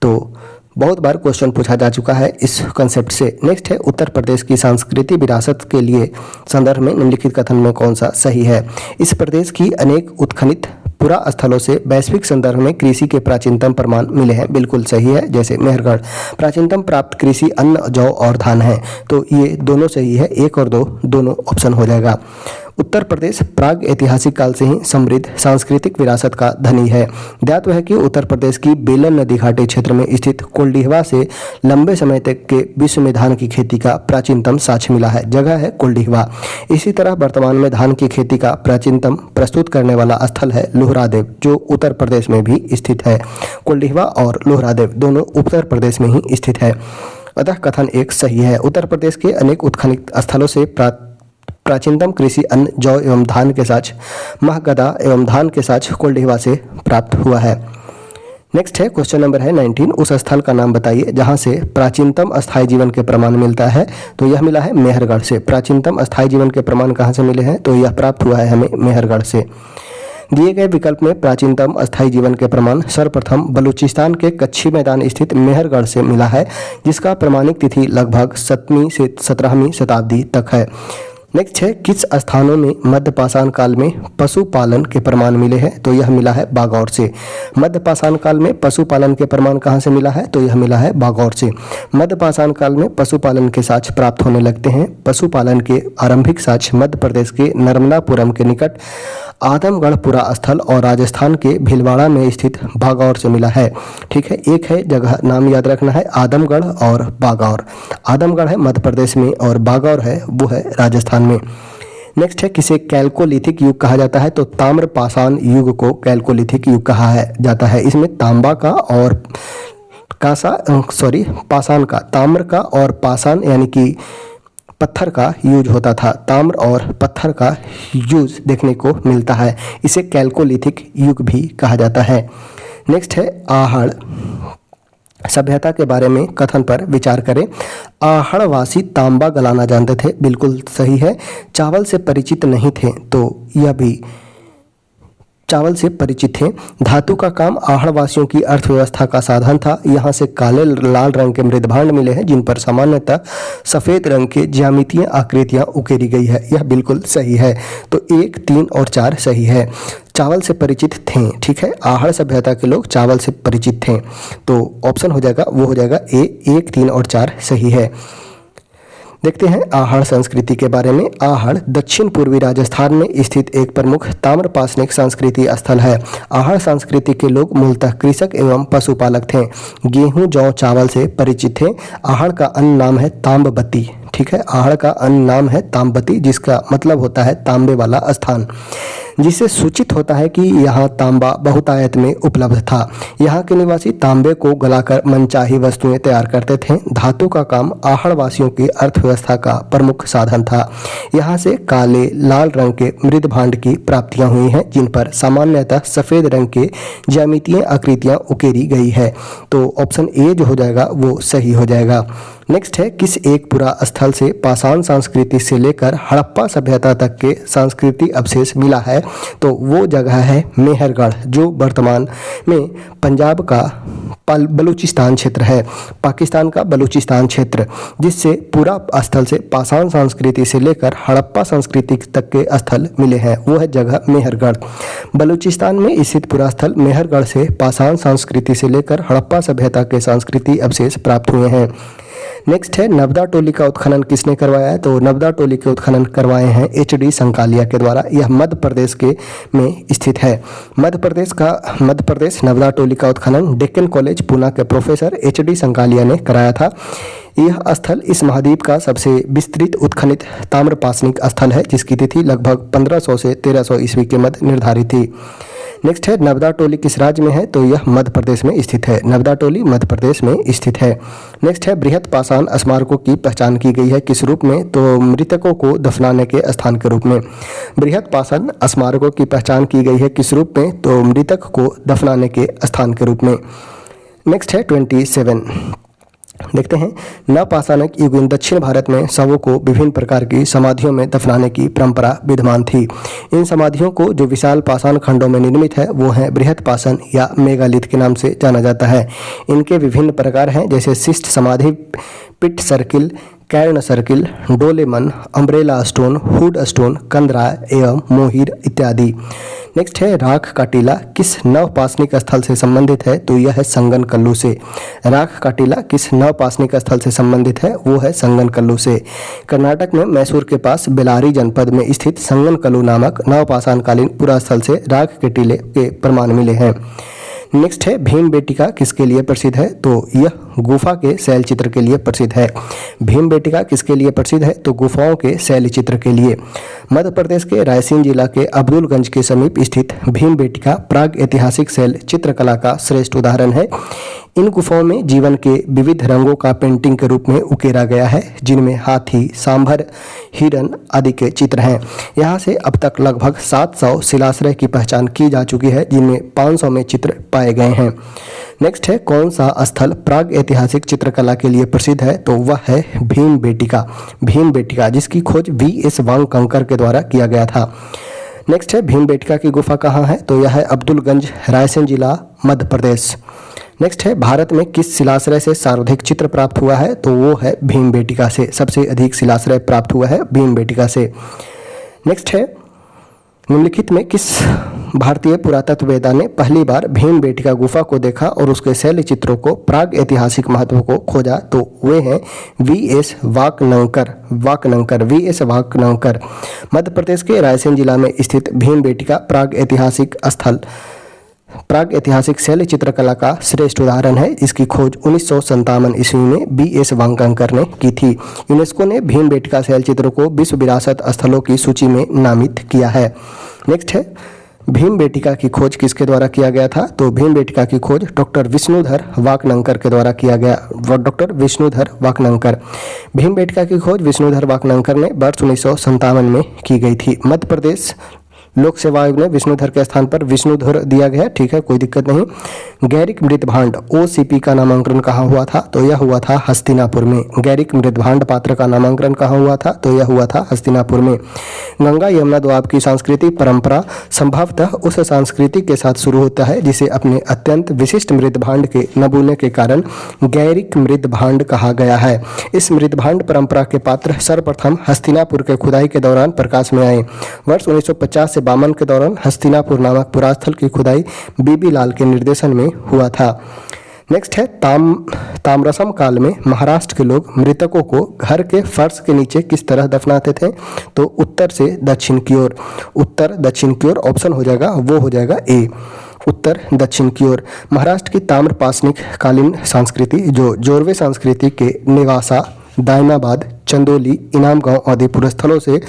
तो बहुत बार क्वेश्चन पूछा जा चुका है इस कंसेप्ट से। नेक्स्ट है, उत्तर प्रदेश की सांस्कृतिक विरासत के लिए संदर्भ में निम्नलिखित कथन में कौन सा सही है? इस प्रदेश की अनेक उत्खनित पुरा स्थलों से वैश्विक संदर्भ में कृषि के प्राचीनतम प्रमाण मिले हैं। बिल्कुल सही है। जैसे मेहरगढ़ प्राचीनतम प्राप्त कृषि अन्न, जौ और धान है, तो ये दोनों सही है। 1 और 2 दोनों ऑप्शन हो जाएगा। उत्तर प्रदेश प्राग ऐतिहासिक काल से ही समृद्ध सांस्कृतिक विरासत का धनी है। ज्ञात है कि उत्तर प्रदेश की बेलन नदी घाटी क्षेत्र में स्थित कोल्डिहवा से लंबे समय तक के विश्व में धान की खेती का प्राचीनतम साक्ष्य मिला है। जगह है कोल्डिहवा। इसी तरह वर्तमान में धान की खेती का प्राचीनतम प्रस्तुत करने वाला स्थल है लोहरादेव, जो उत्तर प्रदेश में भी स्थित है। कोल्डिहवा और लोहरादेव दोनों उत्तर प्रदेश में ही स्थित है। अतः कथन 1 सही है। उत्तर प्रदेश के अनेक उत्खनित स्थलों से प्राचीनतम कृषि अन्न, जौ एवं धान के साक्ष्य महगदा एवं धान के साक्ष्य कोल्डिहवा से प्राप्त हुआ है। नेक्स्ट है, क्वेश्चन नंबर है 19। उस स्थल का नाम बताइए जहां से प्राचीनतम अस्थायी जीवन के प्रमाण मिलता है। तो यह मिला है मेहरगढ़ से। प्राचीनतम अस्थायी जीवन के प्रमाण कहां से मिले हैं? तो यह प्राप्त हुआ है हमें मेहरगढ़ से। दिए गए विकल्प में प्राचीनतम अस्थायी जीवन के प्रमाण सर्वप्रथम बलूचिस्तान के कच्छी मैदान स्थित मेहरगढ़ से मिला है, जिसका प्रमाणिक तिथि लगभग 7वीं से 17वीं शताब्दी तक है। नेक्स्ट है, किस स्थानों में मध्यपाषाण काल में पशुपालन के प्रमाण मिले हैं? तो यह मिला है बागौर से। मध्यपाषाण काल में पशुपालन के प्रमाण कहाँ से मिला है? तो यह मिला है बागौर से। मध्यपाषाण काल में पशुपालन के साक्ष्य प्राप्त होने लगते हैं। पशुपालन के आरंभिक साक्ष्य मध्य प्रदेश के नर्मदापुरम के निकट आदमगढ़पुरा स्थल और राजस्थान के भीलवाड़ा में स्थित बागौर से मिला है। ठीक है, एक है जगह नाम याद रखना है, आदमगढ़ और बागौर। आदमगढ़ है मध्य प्रदेश में और बागौर है वो है राजस्थान में। नेक्स्ट है, किसे कैल्कोलिथिक युग कहा जाता है? तो ताम्रपाषाण युग को कैल्कोलिथिक युग कहा जाता है। इसमें तांबा का और पाषाण का, ताम्र का और पाषाण यानी कि पत्थर का यूज होता था। ताम्र और पत्थर का यूज देखने को मिलता है। इसे कैल्कोलिथिक युग भी कहा जाता है। नेक्स्ट है, आहड़ सभ्यता के बारे में कथन पर विचार करें। आहड़वासी तांबा गलाना जानते थे। बिल्कुल सही है। चावल से परिचित नहीं थे, तो यह भी चावल से परिचित थे। धातु का काम आहड़वासियों की अर्थव्यवस्था का साधन था। यहाँ से काले लाल रंग के मृदभांड मिले हैं, जिन पर सामान्यतः सफेद रंग के ज्यामितीय आकृतियां उकेरी गई है। यह बिल्कुल सही है। तो 1, 3 और 4 सही है। चावल से परिचित थे, ठीक है, आहड़ सभ्यता के लोग चावल से परिचित थे। तो ऑप्शन हो जाएगा, वो हो जाएगा ए, 1, 3 और 4 सही है। देखते हैं आहड़ संस्कृति के बारे में। आहड़ दक्षिण पूर्वी राजस्थान में स्थित एक प्रमुख ताम्रपाषाणिक संस्कृति स्थल है। आहड़ संस्कृति के लोग मूलतः कृषक एवं पशुपालक थे। गेहूं, जौ, चावल से परिचित थे। आहड़ का अन्य नाम है ताम्बवती, ठीक है, आहड़ का अन्य नाम है ताम्बवती, जिसका मतलब होता है तांबे वाला स्थान, जिससे सूचित होता है कि यहाँ तांबा बहुतायत में उपलब्ध था। यहाँ के निवासी तांबे को गलाकर मनचाही वस्तुएं तैयार करते थे। धातु का काम आहड़ वासियों की अर्थव्यवस्था का प्रमुख साधन था। यहाँ से काले, लाल रंग के मृद भांड की प्राप्तियां हुई हैं, जिन पर सामान्यतः सफेद रंग के ज्यामितीय आकृतियां उकेरी गई है। तो ऑप्शन ए जो हो जाएगा वो सही हो जाएगा। नेक्स्ट है, किस एक पुरा स्थल से पाषाण संस्कृति से लेकर हड़प्पा सभ्यता तक के सांस्कृतिक अवशेष मिला है? तो वो जगह है मेहरगढ़, जो वर्तमान में पंजाब का बलूचिस्तान क्षेत्र है, पाकिस्तान का बलूचिस्तान क्षेत्र, जिससे पूरा स्थल से पाषाण संस्कृति से लेकर हड़प्पा संस्कृति तक के स्थल मिले हैं, वो है जगह मेहरगढ़। बलूचिस्तान में स्थित पूरा स्थल मेहरगढ़ से पाषाण संस्कृति से लेकर हड़प्पा सभ्यता के सांस्कृतिक अवशेष प्राप्त हुए हैं। नेक्स्ट है, नर्मदा टोली का उत्खनन किसने करवाया है? तो नर्मदा टोली के उत्खनन करवाए हैं HD संकालिया के द्वारा। यह मध्य प्रदेश के में स्थित है। मध्य प्रदेश नर्मदा टोली का उत्खनन डेक्कन कॉलेज पूना के प्रोफेसर HD संकालिया ने कराया था। यह स्थल इस महाद्वीप का सबसे विस्तृत उत्खनित ताम्रपाषाणिक स्थल है, जिसकी तिथि लगभग 1500 से 1300 ईस्वी के मध्य निर्धारित थी। नेक्स्ट है, नर्मदा टोली किस राज्य में है? तो यह मध्य प्रदेश में स्थित है। नर्मदा टोली मध्य प्रदेश में स्थित है। नेक्स्ट है, बृहत पाषाण स्मारकों की पहचान की गई है किस रूप में? तो मृतकों को दफनाने के स्थान के रूप में। बृहत पाषाण स्मारकों की पहचान की गई है किस रूप में? तो मृतक को दफनाने के स्थान के रूप में। नेक्स्ट है 27, देखते हैं, नवपाषाणिक युग में दक्षिण भारत में शवों को विभिन्न प्रकार की समाधियों में दफनाने की परंपरा विद्यमान थी। इन समाधियों को जो विशाल पाषाण खंडों में निर्मित है वो है बृहत पाषाण या मेगालिथ के नाम से जाना जाता है। इनके विभिन्न प्रकार हैं, जैसे शिष्ट समाधि, pit circle, cairn circle, dolmen, umbrella stone, hood stone, कंदरा एवं मोहिर इत्यादि। नेक्स्ट है, राख का टीला किस नवपाषाणिक स्थल से संबंधित है? तो यह है संगनकल्लू से। राख का टीला किस नवपाषाणिक स्थल से संबंधित है? वो है संगनकल्लू से। कर्नाटक में मैसूर के पास बेलारी जनपद में स्थित संगनकल्लू नामक नवपाषाणकालीन पुरा स्थल से राख के टीले के प्रमाण मिले हैं। नेक्स्ट है, भीमबेटिका किसके लिए प्रसिद्ध है? तो यह गुफा के शैल चित्र के लिए प्रसिद्ध है। भीमबेटिका किसके लिए प्रसिद्ध है? तो गुफाओं के शैल चित्र के लिए। मध्य प्रदेश के रायसेन जिला के अब्दुलगंज के समीप स्थित भीमबेटिका प्राग ऐतिहासिक शैल चित्रकला का श्रेष्ठ उदाहरण है। इन गुफाओं में जीवन के विविध रंगों का पेंटिंग के रूप में उकेरा गया है, जिनमें हाथी, सांभर, हिरण आदि के चित्र हैं। यहाँ से अब तक लगभग 700 शिलाश्रय की पहचान की जा चुकी है, जिनमें 500 में चित्र पाए गए हैं। नेक्स्ट है, कौन सा स्थल प्राग ऐतिहासिक चित्रकला के लिए प्रसिद्ध है? तो वह है भीमबेटिका। भीमबेटिका, जिसकी खोज V.S. वांगकंकर के द्वारा किया गया था। नेक्स्ट है, भीमबेटिका की गुफा कहाँ है? तो यह है अब्दुलगंज, रायसेन जिला, मध्य प्रदेश। नेक्स्ट है, भारत में किस शिलाश्रय से सर्वाधिक चित्र प्राप्त हुआ है? तो वो है भीमबेटिका से। सबसे अधिक शिलाश्रय प्राप्त हुआ है भीमबेटिका से। नेक्स्ट है, निम्नलिखित में किस भारतीय पुरातत्ववेत्ता ने पहली बार भीमबेटिका गुफा को देखा और उसके शैल चित्रों को प्राग ऐतिहासिक महत्व को खोजा? तो वे हैं V.S. वाकनंकर। V.S. वाकनंकर। मध्य प्रदेश के रायसेन जिला में स्थित भीमबेटिका प्राग ऐतिहासिक शैल चित्रकला का श्रेष्ठ उदाहरण है। इसकी खोज 1957 ईस्वी में V.S. वांगकंकर ने की थी। यूनेस्को ने भीमबेटिका शैल चित्रों को विश्व विरासत स्थलों की सूची में नामित किया है। नेक्स्ट है, भीमबेटिका की खोज किसके द्वारा किया गया था? तो भीमबेटिका की खोज डॉक्टर विष्णुधर वाकनंकर के द्वारा किया गया। डॉक्टर विष्णुधर वाकनंकर। भीमबेटिका की खोज विष्णुधर वाकनंकर ने वर्ष 1957 में की गई थी। मध्य प्रदेश लोक सेवा आयोग ने विष्णुधर के स्थान पर विष्णुधर दिया गया, ठीक है, कोई दिक्कत नहीं। गैरिक मृतभांड OCP का नामांकन कहाँ हुआ था? तो यह हुआ था हस्तिनापुर में। गैरिक मृतभांड पात्र का नामांकन कहाँ हुआ था? तो यह हुआ था हस्तिनापुर में। गंगा यमुना दोआब की सांस्कृतिक परंपरा संभवतः उस संस्कृति के साथ शुरू होता है जिसे अपने अत्यंत विशिष्ट मृतभांड के नमूने के कारण गैरिक मृतभांड कहा गया है। इस मृतभांड परंपरा के पात्र सर्वप्रथम हस्तिनापुर के खुदाई के दौरान प्रकाश में आए। वर्ष 1950 से 1952 के दौरान हस्तिनापुर नामक पुरास्थल की खुदाई बीबी लाल के निर्देशन में हुआ था। नेक्स्ट है ताम्रसम काल में महाराष्ट्र के लोग मृतकों को घर के फर्श के नीचे किस तरह दफनाते थे? तो उत्तर से दक्षिण की ओर। उत्तर दक्षिण की ओर ऑप्शन हो जाएगा, वो हो जाएगा ए, उत्तर दक्षिण की ओर। महाराष्ट्र की ताम्रपाषाणिक कालीन संस्कृति जो जोरवे संस्कृति के निवासा, दायनाबाद, चंदोली, इनाम गांव आदि पुरस्थलों से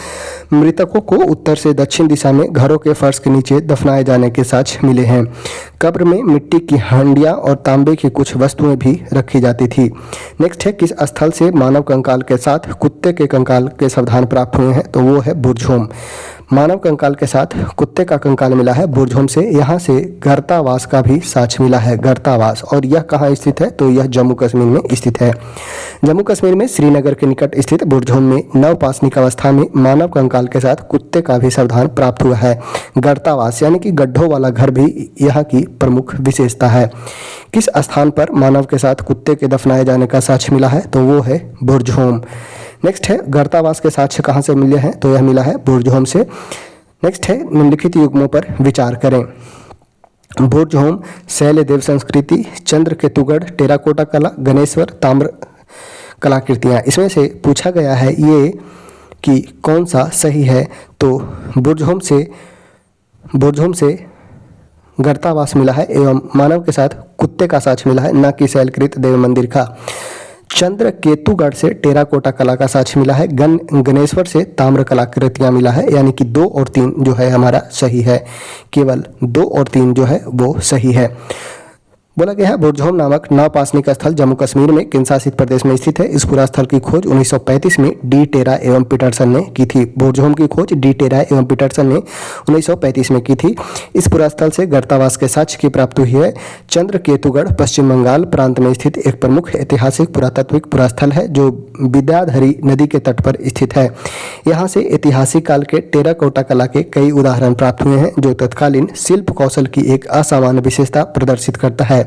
मृतकों को उत्तर से दक्षिण दिशा में घरों के फर्श के नीचे दफनाए जाने के साक्ष्य मिले हैं। कब्र में मिट्टी की हांडियां और तांबे की कुछ वस्तुएं भी रखी जाती थी। नेक्स्ट है, किस स्थल से मानव कंकाल के साथ कुत्ते के कंकाल के सावधान प्राप्त हुए हैं? तो वो है बुरझोम। मानव कंकाल के साथ कुत्ते का कंकाल मिला है बुरझोम से। यहाँ से गर्तावास का भी साक्ष्य मिला है, गर्तावास। और यह कहाँ स्थित है? तो यह जम्मू कश्मीर में स्थित है। जम्मू कश्मीर में श्रीनगर के निकट स्थित बुरझोम में नवपाषाणिक अवस्था में मानव कंकाल के साथ कुत्ते का भी सावधान प्राप्त हुआ है। गर्तावास यानी कि गड्ढों वाला घर भी यहाँ की प्रमुख विशेषता है। किस स्थान पर मानव के साथ कुत्ते के दफनाए जाने का साक्ष्य मिला है? तो वो है बुरझोम। नेक्स्ट है, गर्तावास के साक्ष्य कहाँ से मिले हैं? तो यह मिला है बुरझोम से। नेक्स्ट है, निम्नलिखित युग्मों पर विचार करें। बुरझोम, शैलदेव संस्कृति, चंद्रकेतुगढ़, टेराकोटा कला, गणेश्वर, ताम्र कलाकृतियाँ। इसमें से पूछा गया है ये कि कौन सा सही है? तो बुरझोम से गर्तावास मिला है एवं मानव के साथ कुत्ते का साक्ष्य मिला है, न कि शैलकृत देव मंदिर का। चंद्रकेतुगढ़ से टेराकोटा कला का साक्ष्य मिला है। गणेश्वर से ताम्र कलाकृतियाँ मिला है, यानी कि 2 और 3 जो है हमारा सही है। केवल 2 और 3 जो है वो सही है। बोला गया है बुरझोम नामक नवपाषाणिक स्थल जम्मू कश्मीर में केंद्र शासित प्रदेश में स्थित है। इस पुरास्थल की खोज 1935 में डी टेरा एवं पीटरसन ने की थी। बुरझोम की खोज डी टेरा एवं पीटरसन ने 1935 में की थी। इस पुरास्थल से गर्तावास के साक्ष्य की प्राप्ति हुई है। चंद्रकेतुगढ़ पश्चिम बंगाल प्रांत में स्थित एक प्रमुख ऐतिहासिक पुरातात्विक पुरास्थल है जो विद्याधरी नदी के तट पर स्थित है। यहाँ से ऐतिहासिक काल के टेराकोटा कला के कई उदाहरण प्राप्त हुए हैं जो तत्कालीन शिल्प कौशल की एक असामान्य विशेषता प्रदर्शित करता है।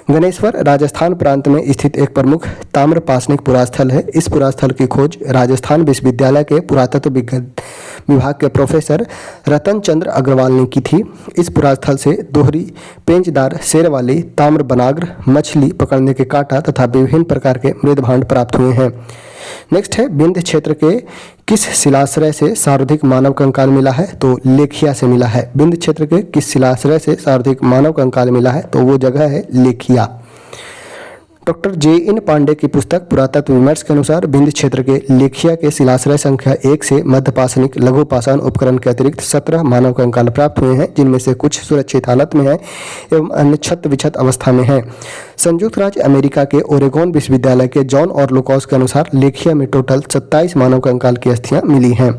गणेश्वर राजस्थान प्रांत में स्थित एक प्रमुख ताम्रपाषाणिक पुरास्थल है। इस पुरास्थल की खोज राजस्थान विश्वविद्यालय के पुरातत्व विभाग के प्रोफेसर रतन चंद्र अग्रवाल ने की थी। इस पुरास्थल से दोहरी पेंचदार शेर वाली ताम्र बनाग्र, मछली पकड़ने के कांटा तथा विभिन्न प्रकार के मृदभांड प्राप्त हुए हैं। नेक्स्ट है, विंध्य क्षेत्र के किस शिलाश्रय से सर्वाधिक मानव कंकाल मिला है? तो लेखिया से मिला है। विंध्य क्षेत्र के किस शिलाश्रय से सर्वाधिक मानव कंकाल मिला है? तो वो जगह है लेखिया। Doctor JN. पांडे की पुस्तक पुरातत्व विमर्श के अनुसार विंध्य क्षेत्र के लेखिया के शिलाश्रय संख्या 1 से मध्यपाषाणिक लघु पाषाण उपकरण के अतिरिक्त 17 मानव कंकाल प्राप्त हुए हैं, जिनमें से कुछ सुरक्षित हालत में है एवं अन्य क्षत विक्षत अवस्था में है। संयुक्त राज्य अमेरिका के ओरेगोन विश्वविद्यालय के जॉन और लुकास के अनुसार लेखिया में टोटल 27 मानव कंकाल की अस्थियां मिली हैं।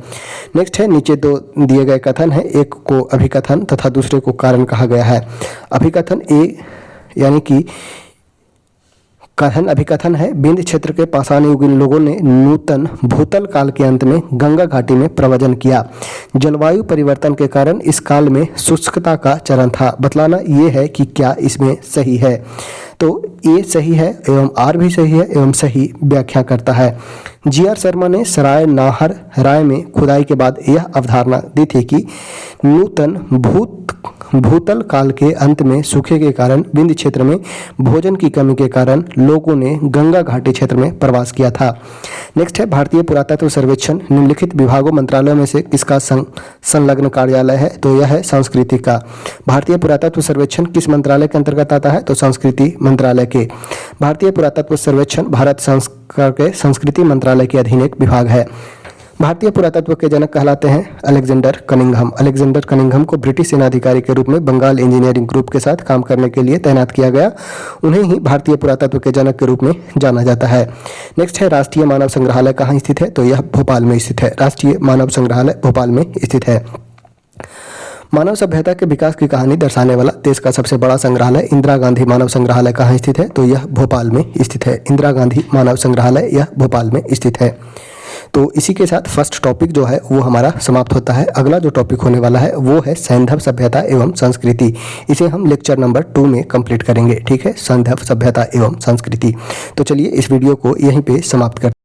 नेक्स्ट है, नीचे 2 दिए गए कथन है, एक को अभिकथन तथा दूसरे को कारण कहा गया है। अभिकथन ए यानी कि कथन अभिकथन है, विंध्य क्षेत्र के पाषाण युगीन लोगों ने नूतन भूतल काल के अंत में गंगा घाटी में प्रव्रजन किया। जलवायु परिवर्तन के कारण इस काल में शुष्कता का चरण था। बतलाना ये है कि क्या इसमें सही है। तो ए सही है एवं आर भी सही है एवं सही व्याख्या करता है। जी.आर. शर्मा ने सराय नाहर राय में खुदाई के बाद यह अवधारणा दी थी कि नूतन भूतल काल के अंत में सूखे के कारण विंध्य क्षेत्र में भोजन की कमी के कारण लोगों ने गंगा घाटी क्षेत्र में प्रवास किया था। नेक्स्ट है, भारतीय पुरातत्व सर्वेक्षण निम्नलिखित विभागों मंत्रालयों में से किसका संलग्न कार्यालय है? तो यह है संस्कृति का। भारतीय पुरातत्व सर्वेक्षण किस मंत्रालय के अंतर्गत आता है? तो संस्कृति मंत्रालय के। भारतीय पुरातत्व सर्वेक्षण भारत सरकार के संस्कृति मंत्रालय के अधीन एक विभाग है। भारतीय पुरातत्व के जनक कहलाते हैं अलेक्जेंडर कनिंघम। अलेक्जेंडर कनिंघम को ब्रिटिश सेनाधिकारी के रूप में बंगाल इंजीनियरिंग ग्रुप के साथ काम करने के लिए तैनात किया गया। उन्हें ही भारतीय पुरातत्व के जनक के रूप में जाना जाता है। नेक्स्ट है, राष्ट्रीय मानव संग्रहालय कहाँ स्थित है? तो यह भोपाल में स्थित है। राष्ट्रीय मानव संग्रहालय भोपाल में स्थित है। मानव सभ्यता के विकास की कहानी दर्शाने वाला देश का सबसे बड़ा संग्रहालय इंदिरा गांधी मानव संग्रहालय कहाँ स्थित है? तो यह भोपाल में स्थित है। इंदिरा गांधी मानव संग्रहालय यह भोपाल में स्थित है। तो इसी के साथ फर्स्ट टॉपिक जो है वो हमारा समाप्त होता है। अगला जो टॉपिक होने वाला है वो है सैंधव सभ्यता एवं संस्कृति। इसे हम लेक्चर नंबर 2 में कंप्लीट करेंगे। ठीक है, सैंधव सभ्यता एवं संस्कृति। तो चलिए इस वीडियो को यहीं पे समाप्त करते हैं।